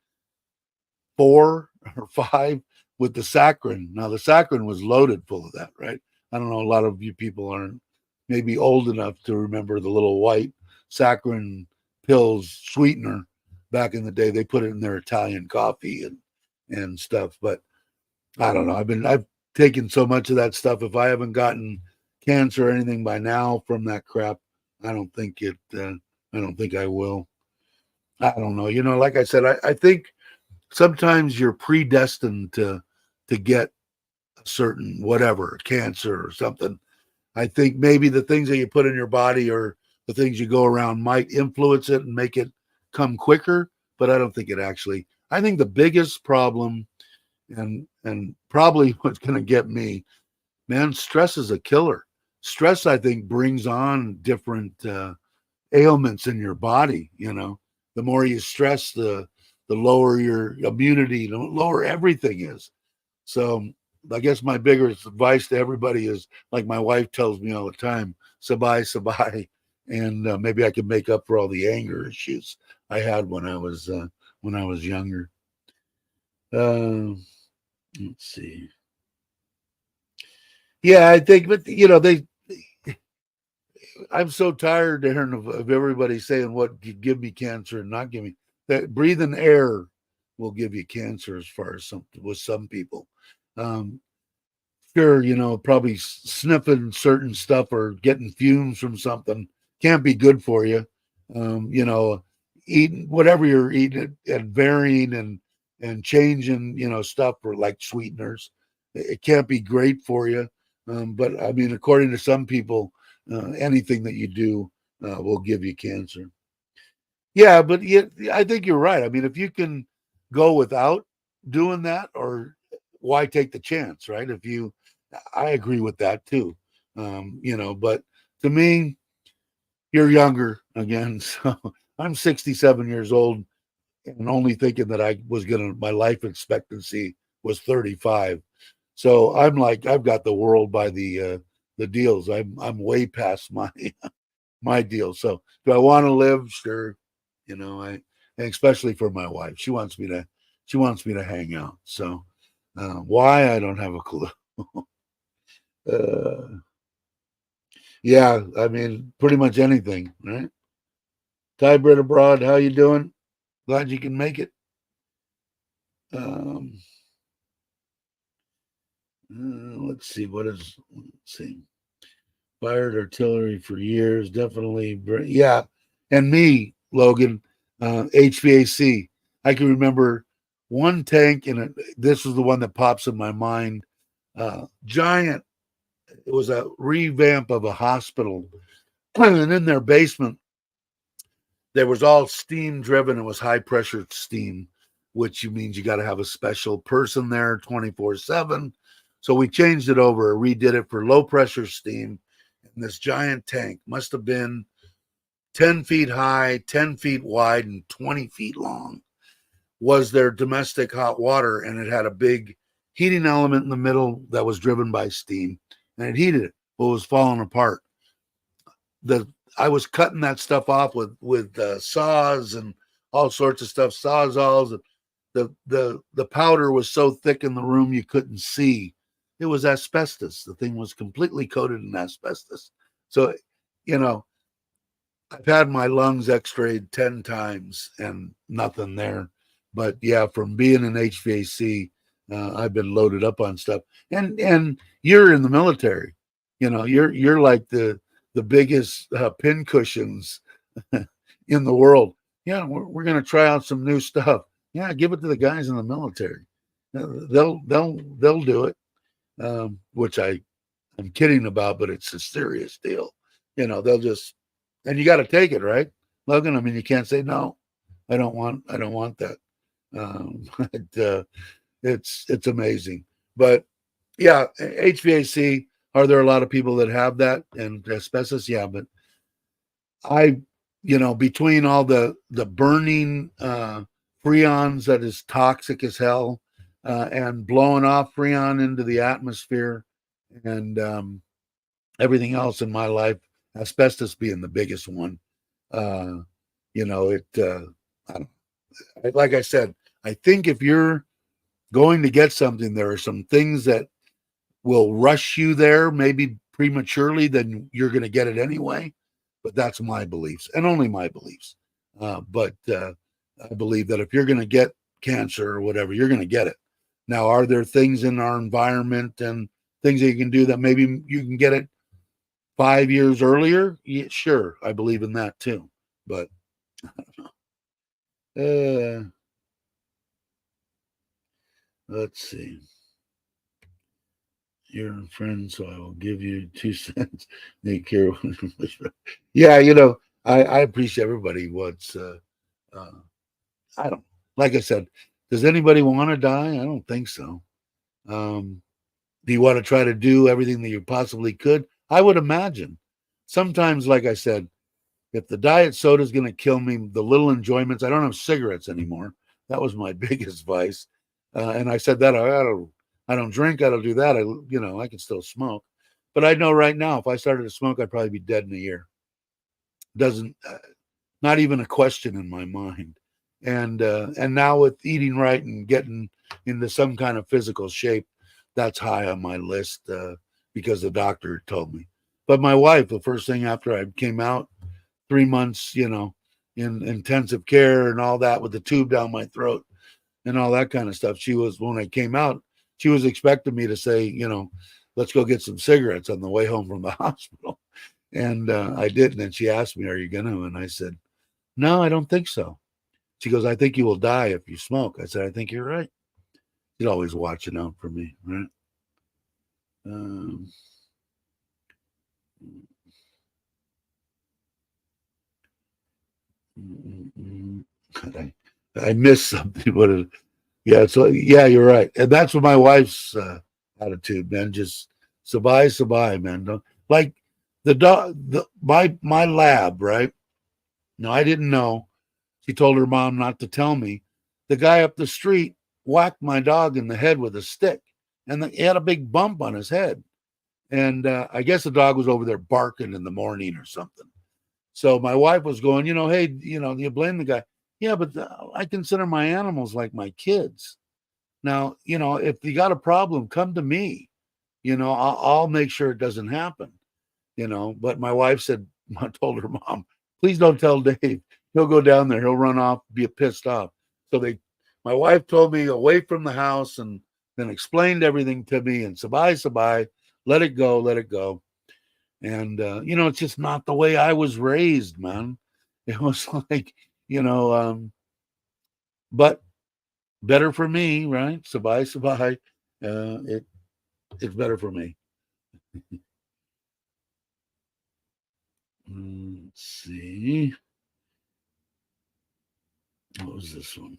4 or 5 with the saccharin. Now the saccharin was loaded full of that, right? I don't know. A lot of you people aren't maybe old enough to remember the little white saccharin pills sweetener back in the day. They put it in their Italian coffee and stuff. But I don't know. I've taken so much of that stuff. If I haven't gotten cancer or anything by now from that crap, I don't think I will. I don't know. Like I said, I think sometimes you're predestined to get a certain whatever, cancer or something. I think maybe the things that you put in your body or the things you go around might influence it and make it come quicker, but I don't think it actually. I think the biggest problem and probably what's going to get me, man, stress is a killer. Stress, I think, brings on different ailments in your body. The more you stress, the lower your immunity, the lower everything is. So I guess my biggest advice to everybody is, like my wife tells me all the time, sabai, sabai. And maybe I can make up for all the anger issues I had when I was younger. Let's see. Yeah, I think, but I'm so tired, Aaron, of everybody saying what give me cancer and not give me that. Breathing air will give you cancer, as far as some people. Um, sure, probably sniffing certain stuff or getting fumes from something can't be good for you. Eating whatever you're eating and varying and changing, stuff for like sweeteners, it can't be great for you. But I mean, according to some people, anything that you do will give you cancer. Yeah, but I think you're right. I mean, if you can go without doing that, or why take the chance, right? I agree with that too. But to me, you're younger again. So I'm 67 years old and only thinking that my life expectancy was 35. So I'm like, I've got the world by the deals. I'm way past my deal. So do I want to live? Sure. And especially for my wife, she wants me to hang out. So why, I don't have a clue. Yeah, I mean, pretty much anything, right? Thai bread abroad, how you doing? Glad you can make it. Um, let's see, let's see. Fired artillery for years, definitely. Yeah, and me, Logan, HVAC. I can remember one tank, and this was the one that pops in my mind. Giant. It was a revamp of a hospital, and in their basement, there was all steam driven. It was high pressure steam. which means you got to have a special person there 24/7. So we changed it over, redid it for low pressure steam. And this giant tank must have been 10 feet high, 10 feet wide, and 20 feet long was their domestic hot water. And it had a big heating element in the middle that was driven by steam, and it heated it. Well, it was falling apart. I was cutting that stuff off with saws and all sorts of stuff, sawzalls. And the powder was so thick in the room you couldn't see. It was asbestos. The thing was completely coated in asbestos. So, you know, I've had my lungs x-rayed 10 times and nothing there. But yeah, from being in HVAC, I've been loaded up on stuff. And you're in the military. You're like the biggest pin cushions in the world. Yeah, we're going to try out some new stuff. Yeah, give it to the guys in the military. They'll do it. Which I'm kidding about, but it's a serious deal. They'll just, and you got to take it, right, Logan? I mean, you can't say no. I don't want that. But, it's amazing. But yeah, HVAC. Are there a lot of people that have that and asbestos? Yeah, but I, between all the burning freons that is toxic as hell, and blowing off freon into the atmosphere, and everything else in my life, asbestos being the biggest one. It. Like I said, I think if you're going to get something, there are some things that will rush you there, maybe prematurely, then you're going to get it anyway. But that's my beliefs, and only my beliefs. But I believe that if you're going to get cancer or whatever, you're going to get it. Now, are there things in our environment and things that you can do that maybe you can get it 5 years earlier? Yeah, sure, I believe in that too. But let's see. You're a friend, so I will give you 2 cents. Take care. Yeah, I appreciate everybody. I don't, like I said, does anybody want to die? I don't think so. Do you want to try to do everything that you possibly could? I would imagine. Sometimes, like I said, if the diet soda is going to kill me, the little enjoyments, I don't have cigarettes anymore. That was my biggest vice. And I said that I don't drink. I don't do that. I can still smoke. But I know right now, if I started to smoke, I'd probably be dead in a year. Doesn't, not even a question in my mind. And now with eating right and getting into some kind of physical shape, that's high on my list, because the doctor told me. But my wife, the first thing after I came out, 3 months, in intensive care and all that with the tube down my throat and all that kind of stuff. When I came out, she was expecting me to say, let's go get some cigarettes on the way home from the hospital. And I didn't. And she asked me, are you going to? And I said, no, I don't think so. She goes, I think you will die if you smoke. I said, I think you're right. She's always watching out for me, right? I missed something. Yeah, so yeah, you're right, and that's what my wife's attitude, man. Just sabai, man. Don't, like the dog, my lab, right? No, I didn't know. She told her mom not to tell me. The guy up the street whacked my dog in the head with a stick, and he had a big bump on his head. And I guess the dog was over there barking in the morning or something. So my wife was going, hey, you blame the guy. Yeah, but I consider my animals like my kids. Now, if you got a problem, come to me. I'll make sure it doesn't happen. But my wife said, I told her mom, please don't tell Dave. He'll go down there. He'll run off, be pissed off. So my wife told me away from the house and then explained everything to me and sabai, let it go, let it go. And, it's just not the way I was raised, man. It was like, but better for me, right? Sabai. It's better for me. Let's see. What was this one?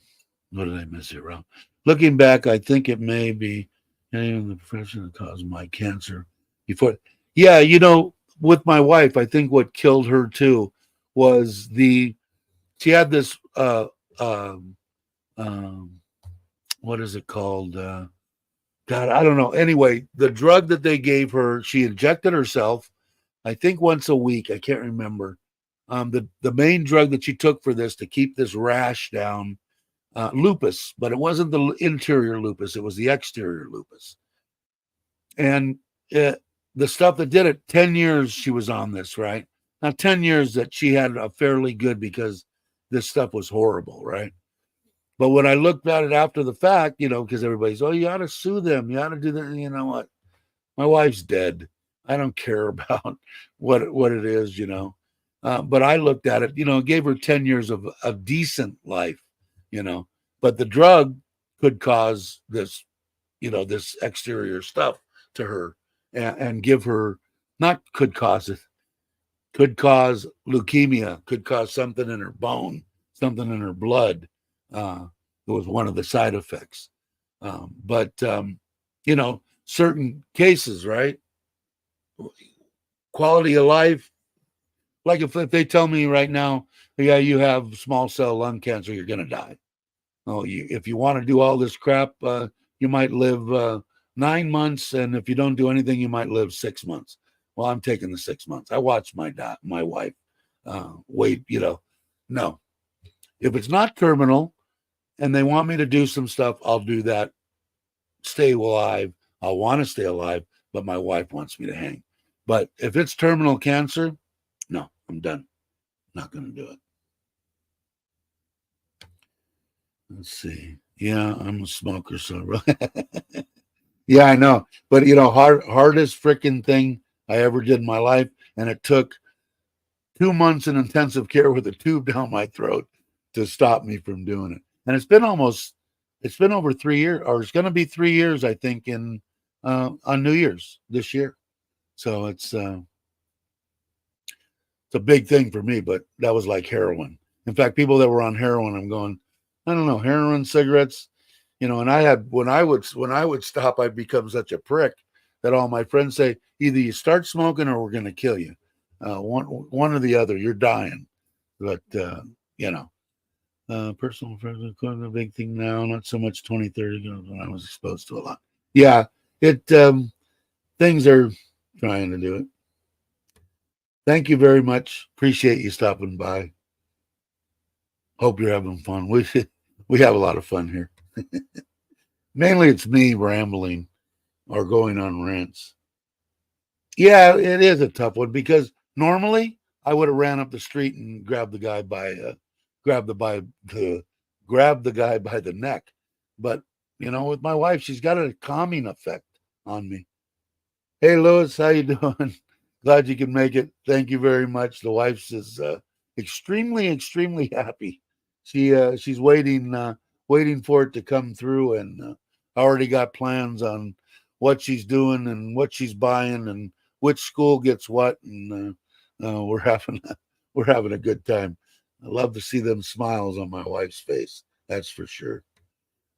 What did I miss here, Ralph? Looking back, I think it may be in the profession that caused my cancer before. Yeah, with my wife, I think what killed her too was she had this um, um, what is it called? God, I don't know. Anyway, the drug that they gave her, she injected herself, I think once a week. I can't remember. The main drug that she took for this to keep this rash down, lupus, but it wasn't the interior lupus; it was the exterior lupus. And the stuff that did it, 10 years she was on this, right? Now, 10 years that she had a fairly good because this stuff was horrible, right? But when I looked at it after the fact, because everybody's, oh, you ought to sue them, you ought to do that. You know what? My wife's dead. I don't care about what it is, but I looked at it, it gave her 10 years of a decent life, you know. But the drug could cause this exterior stuff to her and give her, not could cause it, could cause leukemia, could cause something in her bone, something in her blood. It was one of the side effects. But certain cases, right? Quality of life. Like if they tell me right now, yeah, you have small cell lung cancer, you're going to die. Oh, if you want to do all this crap, you might live 9 months, and if you don't do anything, you might live 6 months. Well, I'm taking the 6 months. I watched my wife wait. No, if it's not terminal and they want me to do some stuff, I'll do that. Stay alive. I'll want to stay alive, but my wife wants me to hang. But if it's terminal cancer, no, I'm done. Not going to do it. Let's see. Yeah, I'm a smoker, so yeah, I know. But hardest freaking thing I ever did in my life, and it took 2 months in intensive care with a tube down my throat to stop me from doing it. And it's been over 3 years, or it's going to be 3 years, I think, in on New Year's this year. So it's a big thing for me, but that was like heroin. In fact, people that were on heroin, I'm going, I don't know, heroin, cigarettes, and I had when I would stop, I'd become such a prick that all my friends say, either you start smoking or we're going to kill you. One or the other, you're dying. But personal friends are a big thing now, not so much 20, 30 ago when I was exposed to a lot. Yeah, it things are trying to do it. Thank you very much. Appreciate you stopping by. Hope you're having fun. We have a lot of fun here. Mainly it's me rambling or going on rants. Yeah, it is a tough one because normally I would have ran up the street and grabbed the guy grab the guy by the neck. But with my wife, she's got a calming effect on me. Hey, Louis, how you doing? Glad you can make it. Thank you very much. The wife is extremely, extremely happy. She's waiting for it to come through, and already got plans on what she's doing and what she's buying and which school gets what, and we're having a good time. I love to see them smiles on my wife's face. That's for sure.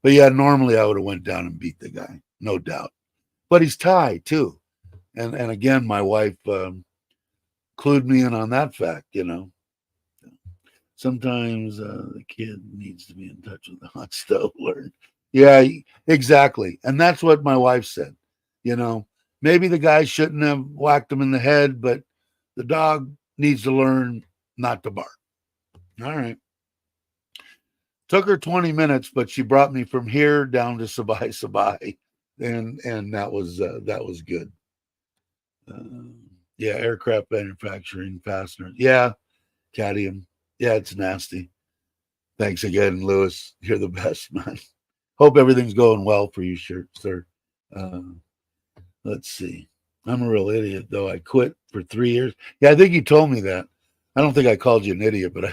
But yeah, normally I would have went down and beat the guy, no doubt. But he's Thai too, and again, my wife clued me in on that fact. Sometimes the kid needs to be in touch with the hot stove. Learn, yeah, exactly, and that's what my wife said. Maybe the guy shouldn't have whacked him in the head, but the dog needs to learn not to bark. All right. Took her 20 minutes, but she brought me from here down to Sabai Sabai, and that was good. Yeah, aircraft manufacturing fasteners. Yeah, cadmium. Yeah, it's nasty. Thanks again, Louis. You're the best, man. Hope everything's going well for you, sir. Uh, let's see. I'm a real idiot, though. I quit for 3 years. Yeah, I think you told me that. I don't think I called you an idiot, but I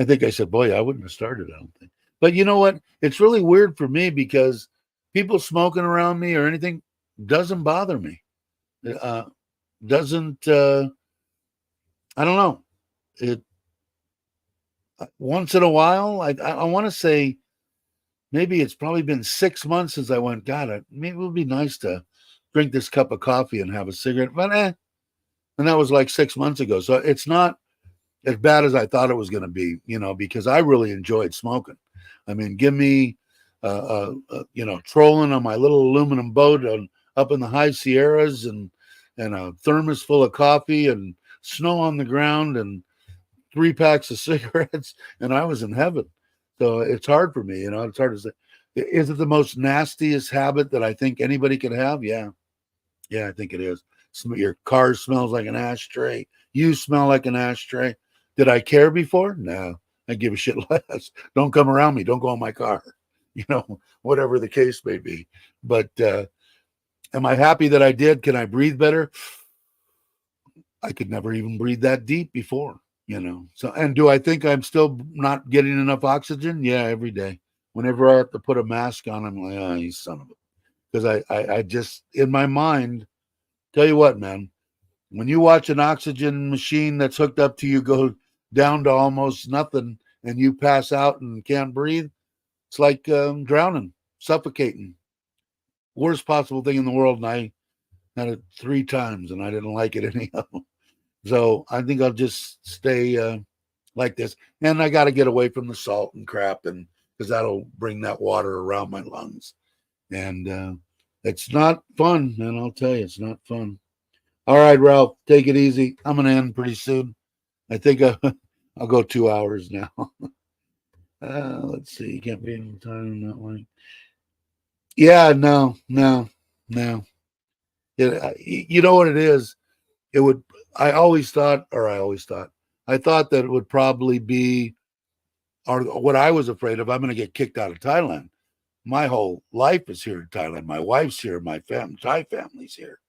think I said, boy, I wouldn't have started. I don't think. But you know what? It's really weird for me because people smoking around me or anything doesn't bother me. Doesn't I don't know. It once in a while, I want to say maybe it's probably been 6 months since I went, God, maybe it would be nice to drink this cup of coffee and have a cigarette. But and that was like 6 months ago. So it's not as bad as I thought it was going to be, because I really enjoyed smoking. I mean, give me, trolling on my little aluminum boat up in the high Sierras and a thermos full of coffee and snow on the ground and 3 packs of cigarettes, and I was in heaven. So it's hard for me, it's hard to say. Is it the most nastiest habit that I think anybody could have? Yeah. Yeah, I think it is. Your car smells like an ashtray. You smell like an ashtray. Did I care before? No, I give a shit less. Don't come around me. Don't go in my car. Whatever the case may be. But am I happy that I did? Can I breathe better? I could never even breathe that deep before, So, and do I think I'm still not getting enough oxygen? Yeah, every day. Whenever I have to put a mask on, I'm like, oh, you son of a. Because I just, in my mind, tell you what, man, when you watch an oxygen machine that's hooked up to you go down to almost nothing and you pass out and can't breathe, it's like drowning, suffocating. Worst possible thing in the world. And I had it 3 times and I didn't like it anyhow. So I think I'll just stay like this. And I got to get away from the salt and crap, and because that'll bring that water around my lungs. And it's not fun, man. I'll tell you, it's not fun. All right, Ralph, take it easy. I'm going to end pretty soon. I think I'll go 2 hours now. Let's see. You can't be in time that way. Yeah, no. You know what it is? It would. I thought that it would probably be, or what I was afraid of. I'm going to get kicked out of Thailand. My whole life is here in Thailand. My wife's here. My Thai family's here.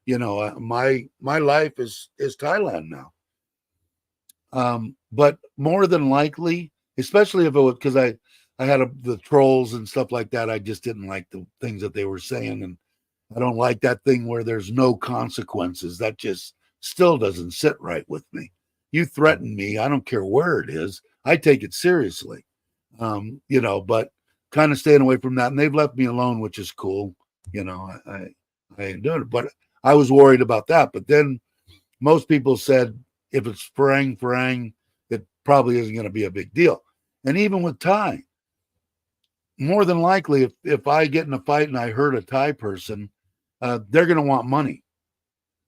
My life is Thailand now. But more than likely, especially if it was because I had the trolls and stuff like that, I just didn't like the things that they were saying, and I don't like that thing where there's no consequences. That just still doesn't sit right with me. You threaten me, I don't care where it is. I take it seriously. But kind of staying away from that, and they've left me alone, which is cool. I ain't doing it, but I was worried about that. But then most people said if it's Farang, it probably isn't going to be a big deal. And even with Thai, more than likely, if I get in a fight and I hurt a Thai person, they're going to want money.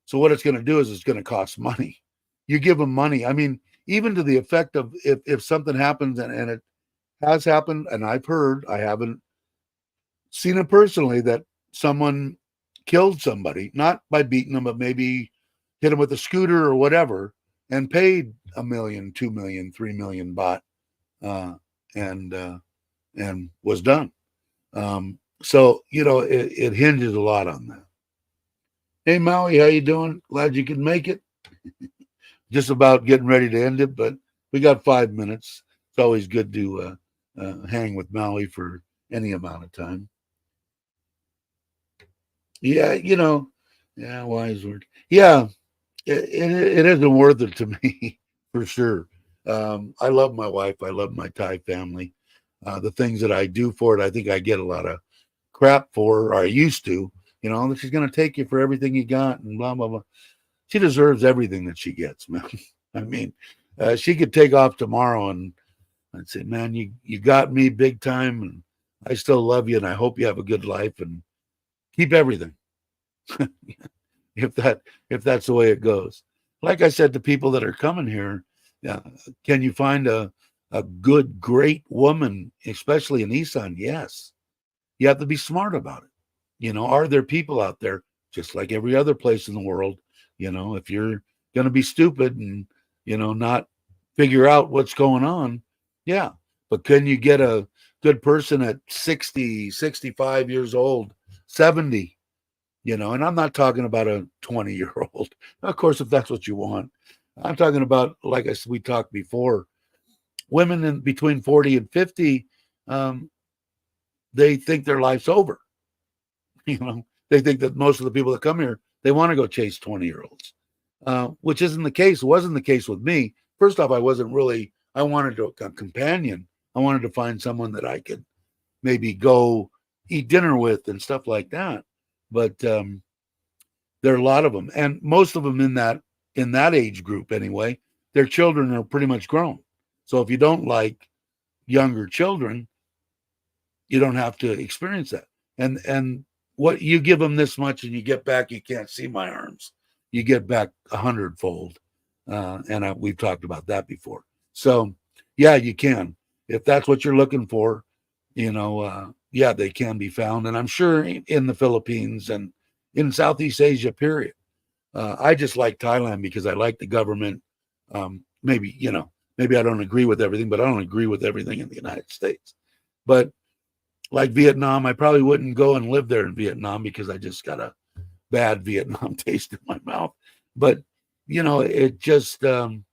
So what it's going to do is it's going to cost money. You give them money. I mean, even to the effect of if something happens, and it has happened, and I haven't seen it personally, that someone killed somebody, not by beating them, but maybe hit them with a scooter or whatever, and paid 1 million, 2 million, 3 million baht, and was done. So it hinges a lot on that. Hey Maui, how you doing? Glad you could make it. Just about getting ready to end it, but we got 5 minutes. It's always good to hang with Maui for any amount of time. Yeah, wise word. Yeah, it isn't worth it to me for sure. I love my wife. I love my Thai family. The things that I do for it, I think I get a lot of crap for, or I used to. That she's going to take you for everything you got and blah blah blah. She deserves everything that she gets, man. I mean, she could take off tomorrow, and I'd say, man, you got me big time, and I still love you, and I hope you have a good life, and keep everything. if that's the way it goes. Like I said to people that are coming here, can you find a good, great woman, especially in Isan? Yes. You have to be smart about it. Are there people out there, just like every other place in the world, if you're going to be stupid and, not figure out what's going on, yeah. But can you get a good person at 60, 65 years old, 70, and I'm not talking about a 20-year-old. Of course, if that's what you want. I'm talking about, like we talked before, women in between 40 and 50, they think their life's over. They think that most of the people that come here, they want to go chase 20-year-olds, which isn't the case. It wasn't the case with me. First off, I wanted a companion. I wanted to find someone that I could maybe go eat dinner with and stuff like that. But there are a lot of them, and most of them in that age group anyway, their children are pretty much grown. So if you don't like younger children, you don't have to experience that. And what you give them this much and you get back, you can't see my arms. You get back 100-fold. And we've talked about that before. So yeah, you can. If that's what you're looking for, yeah, they can be found. And I'm sure in the Philippines and in Southeast Asia, period. I just like Thailand because I like the government. Maybe I don't agree with everything, but I don't agree with everything in the United States. But like Vietnam, I probably wouldn't go and live there in Vietnam because I just got a bad Vietnam taste in my mouth. But, it just, do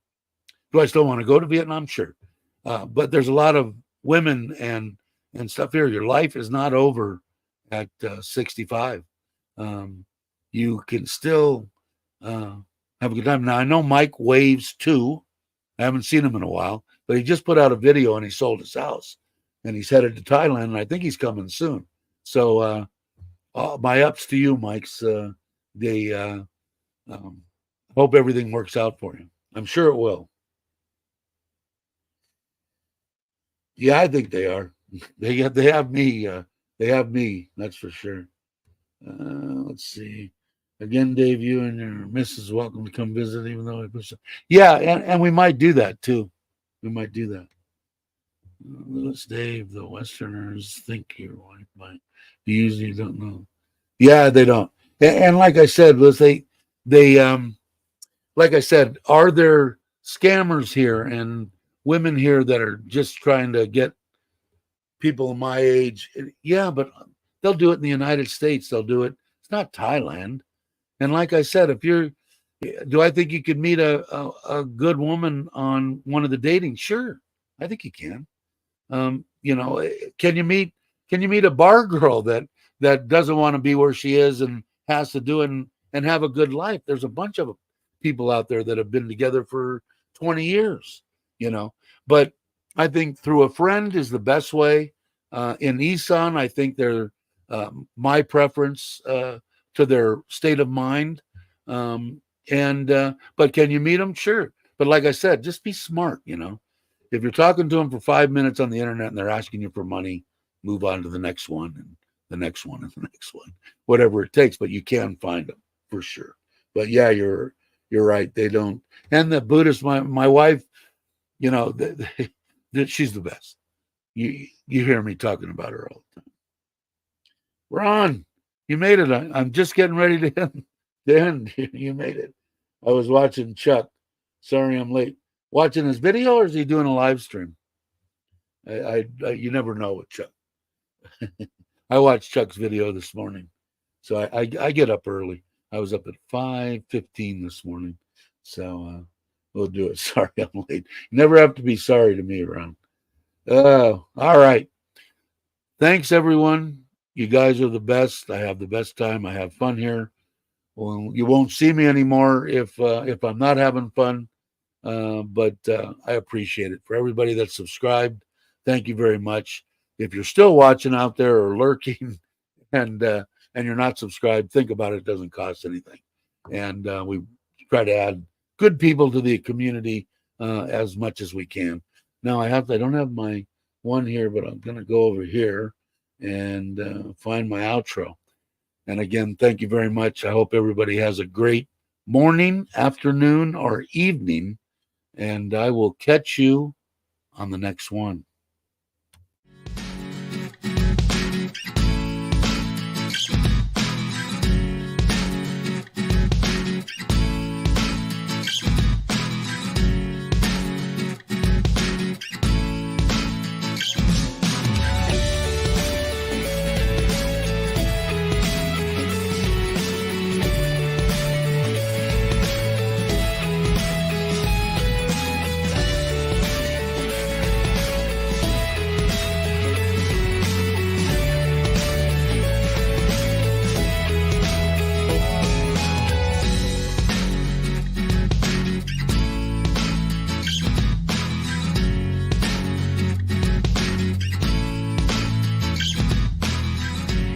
I still want to go to Vietnam? Sure. But there's a lot of women and stuff here. Your life is not over at 65. You can still have a good time. Now, I know Mike Waves too. I haven't seen him in a while, but he just put out a video and he sold his house and he's headed to Thailand. And I think he's coming soon. So my ups to you, Mike's. Hope everything works out for you. I'm sure it will. Yeah, I think they are. They have me. They have me. That's for sure. Let's see. Again, Dave, you and your missus welcome to come visit, even though I push. Yeah, and we might do that too. We might do that. Lewis, Dave, the Westerners think your wife might. You usually don't know. Yeah, they don't. And like I said, Liz, they like I said, are there scammers here and women here that are just trying to get people my age? Yeah, but they'll do it in the United States. They'll do it. It's not Thailand. And like I said, do I think you could meet a good woman on one of the dating? Sure, I think you can. Can you meet a bar girl that doesn't want to be where she is and has to do it and have a good life? There's a bunch of people out there that have been together for 20 years, but I think through a friend is the best way. In Isan, I think they're my preference to their state of mind. But can you meet them? Sure. But like I said, just be smart, If you're talking to them for 5 minutes on the internet and they're asking you for money, move on to the next one and the next one and the next one, whatever it takes. But you can find them for sure. But yeah, you're right. They don't. And the Buddhist, my wife, she's the best. You hear me talking about her all the time. Ron, you made it. I'm just getting ready to end. You made it. I was watching Chuck. Sorry, I'm late. Watching his video, or is he doing a live stream? You never know with Chuck. I watched Chuck's video this morning, so I get up early. I was up at 5:15 this morning, so we'll do it. Sorry, I'm late. You never have to be sorry to me, Ron. All right. Thanks, everyone. You guys are the best. I have the best time. I have fun here. Well, you won't see me anymore if I'm not having fun. But I appreciate it. For everybody that's subscribed, thank you very much. If you're still watching out there or lurking and you're not subscribed, think about it. It doesn't cost anything. And we try to add good people to the community as much as we can. Now I don't have my one here, but I'm going to go over here and find my outro. And again, thank you very much. I hope everybody has a great morning, afternoon, or evening. And I will catch you on the next one.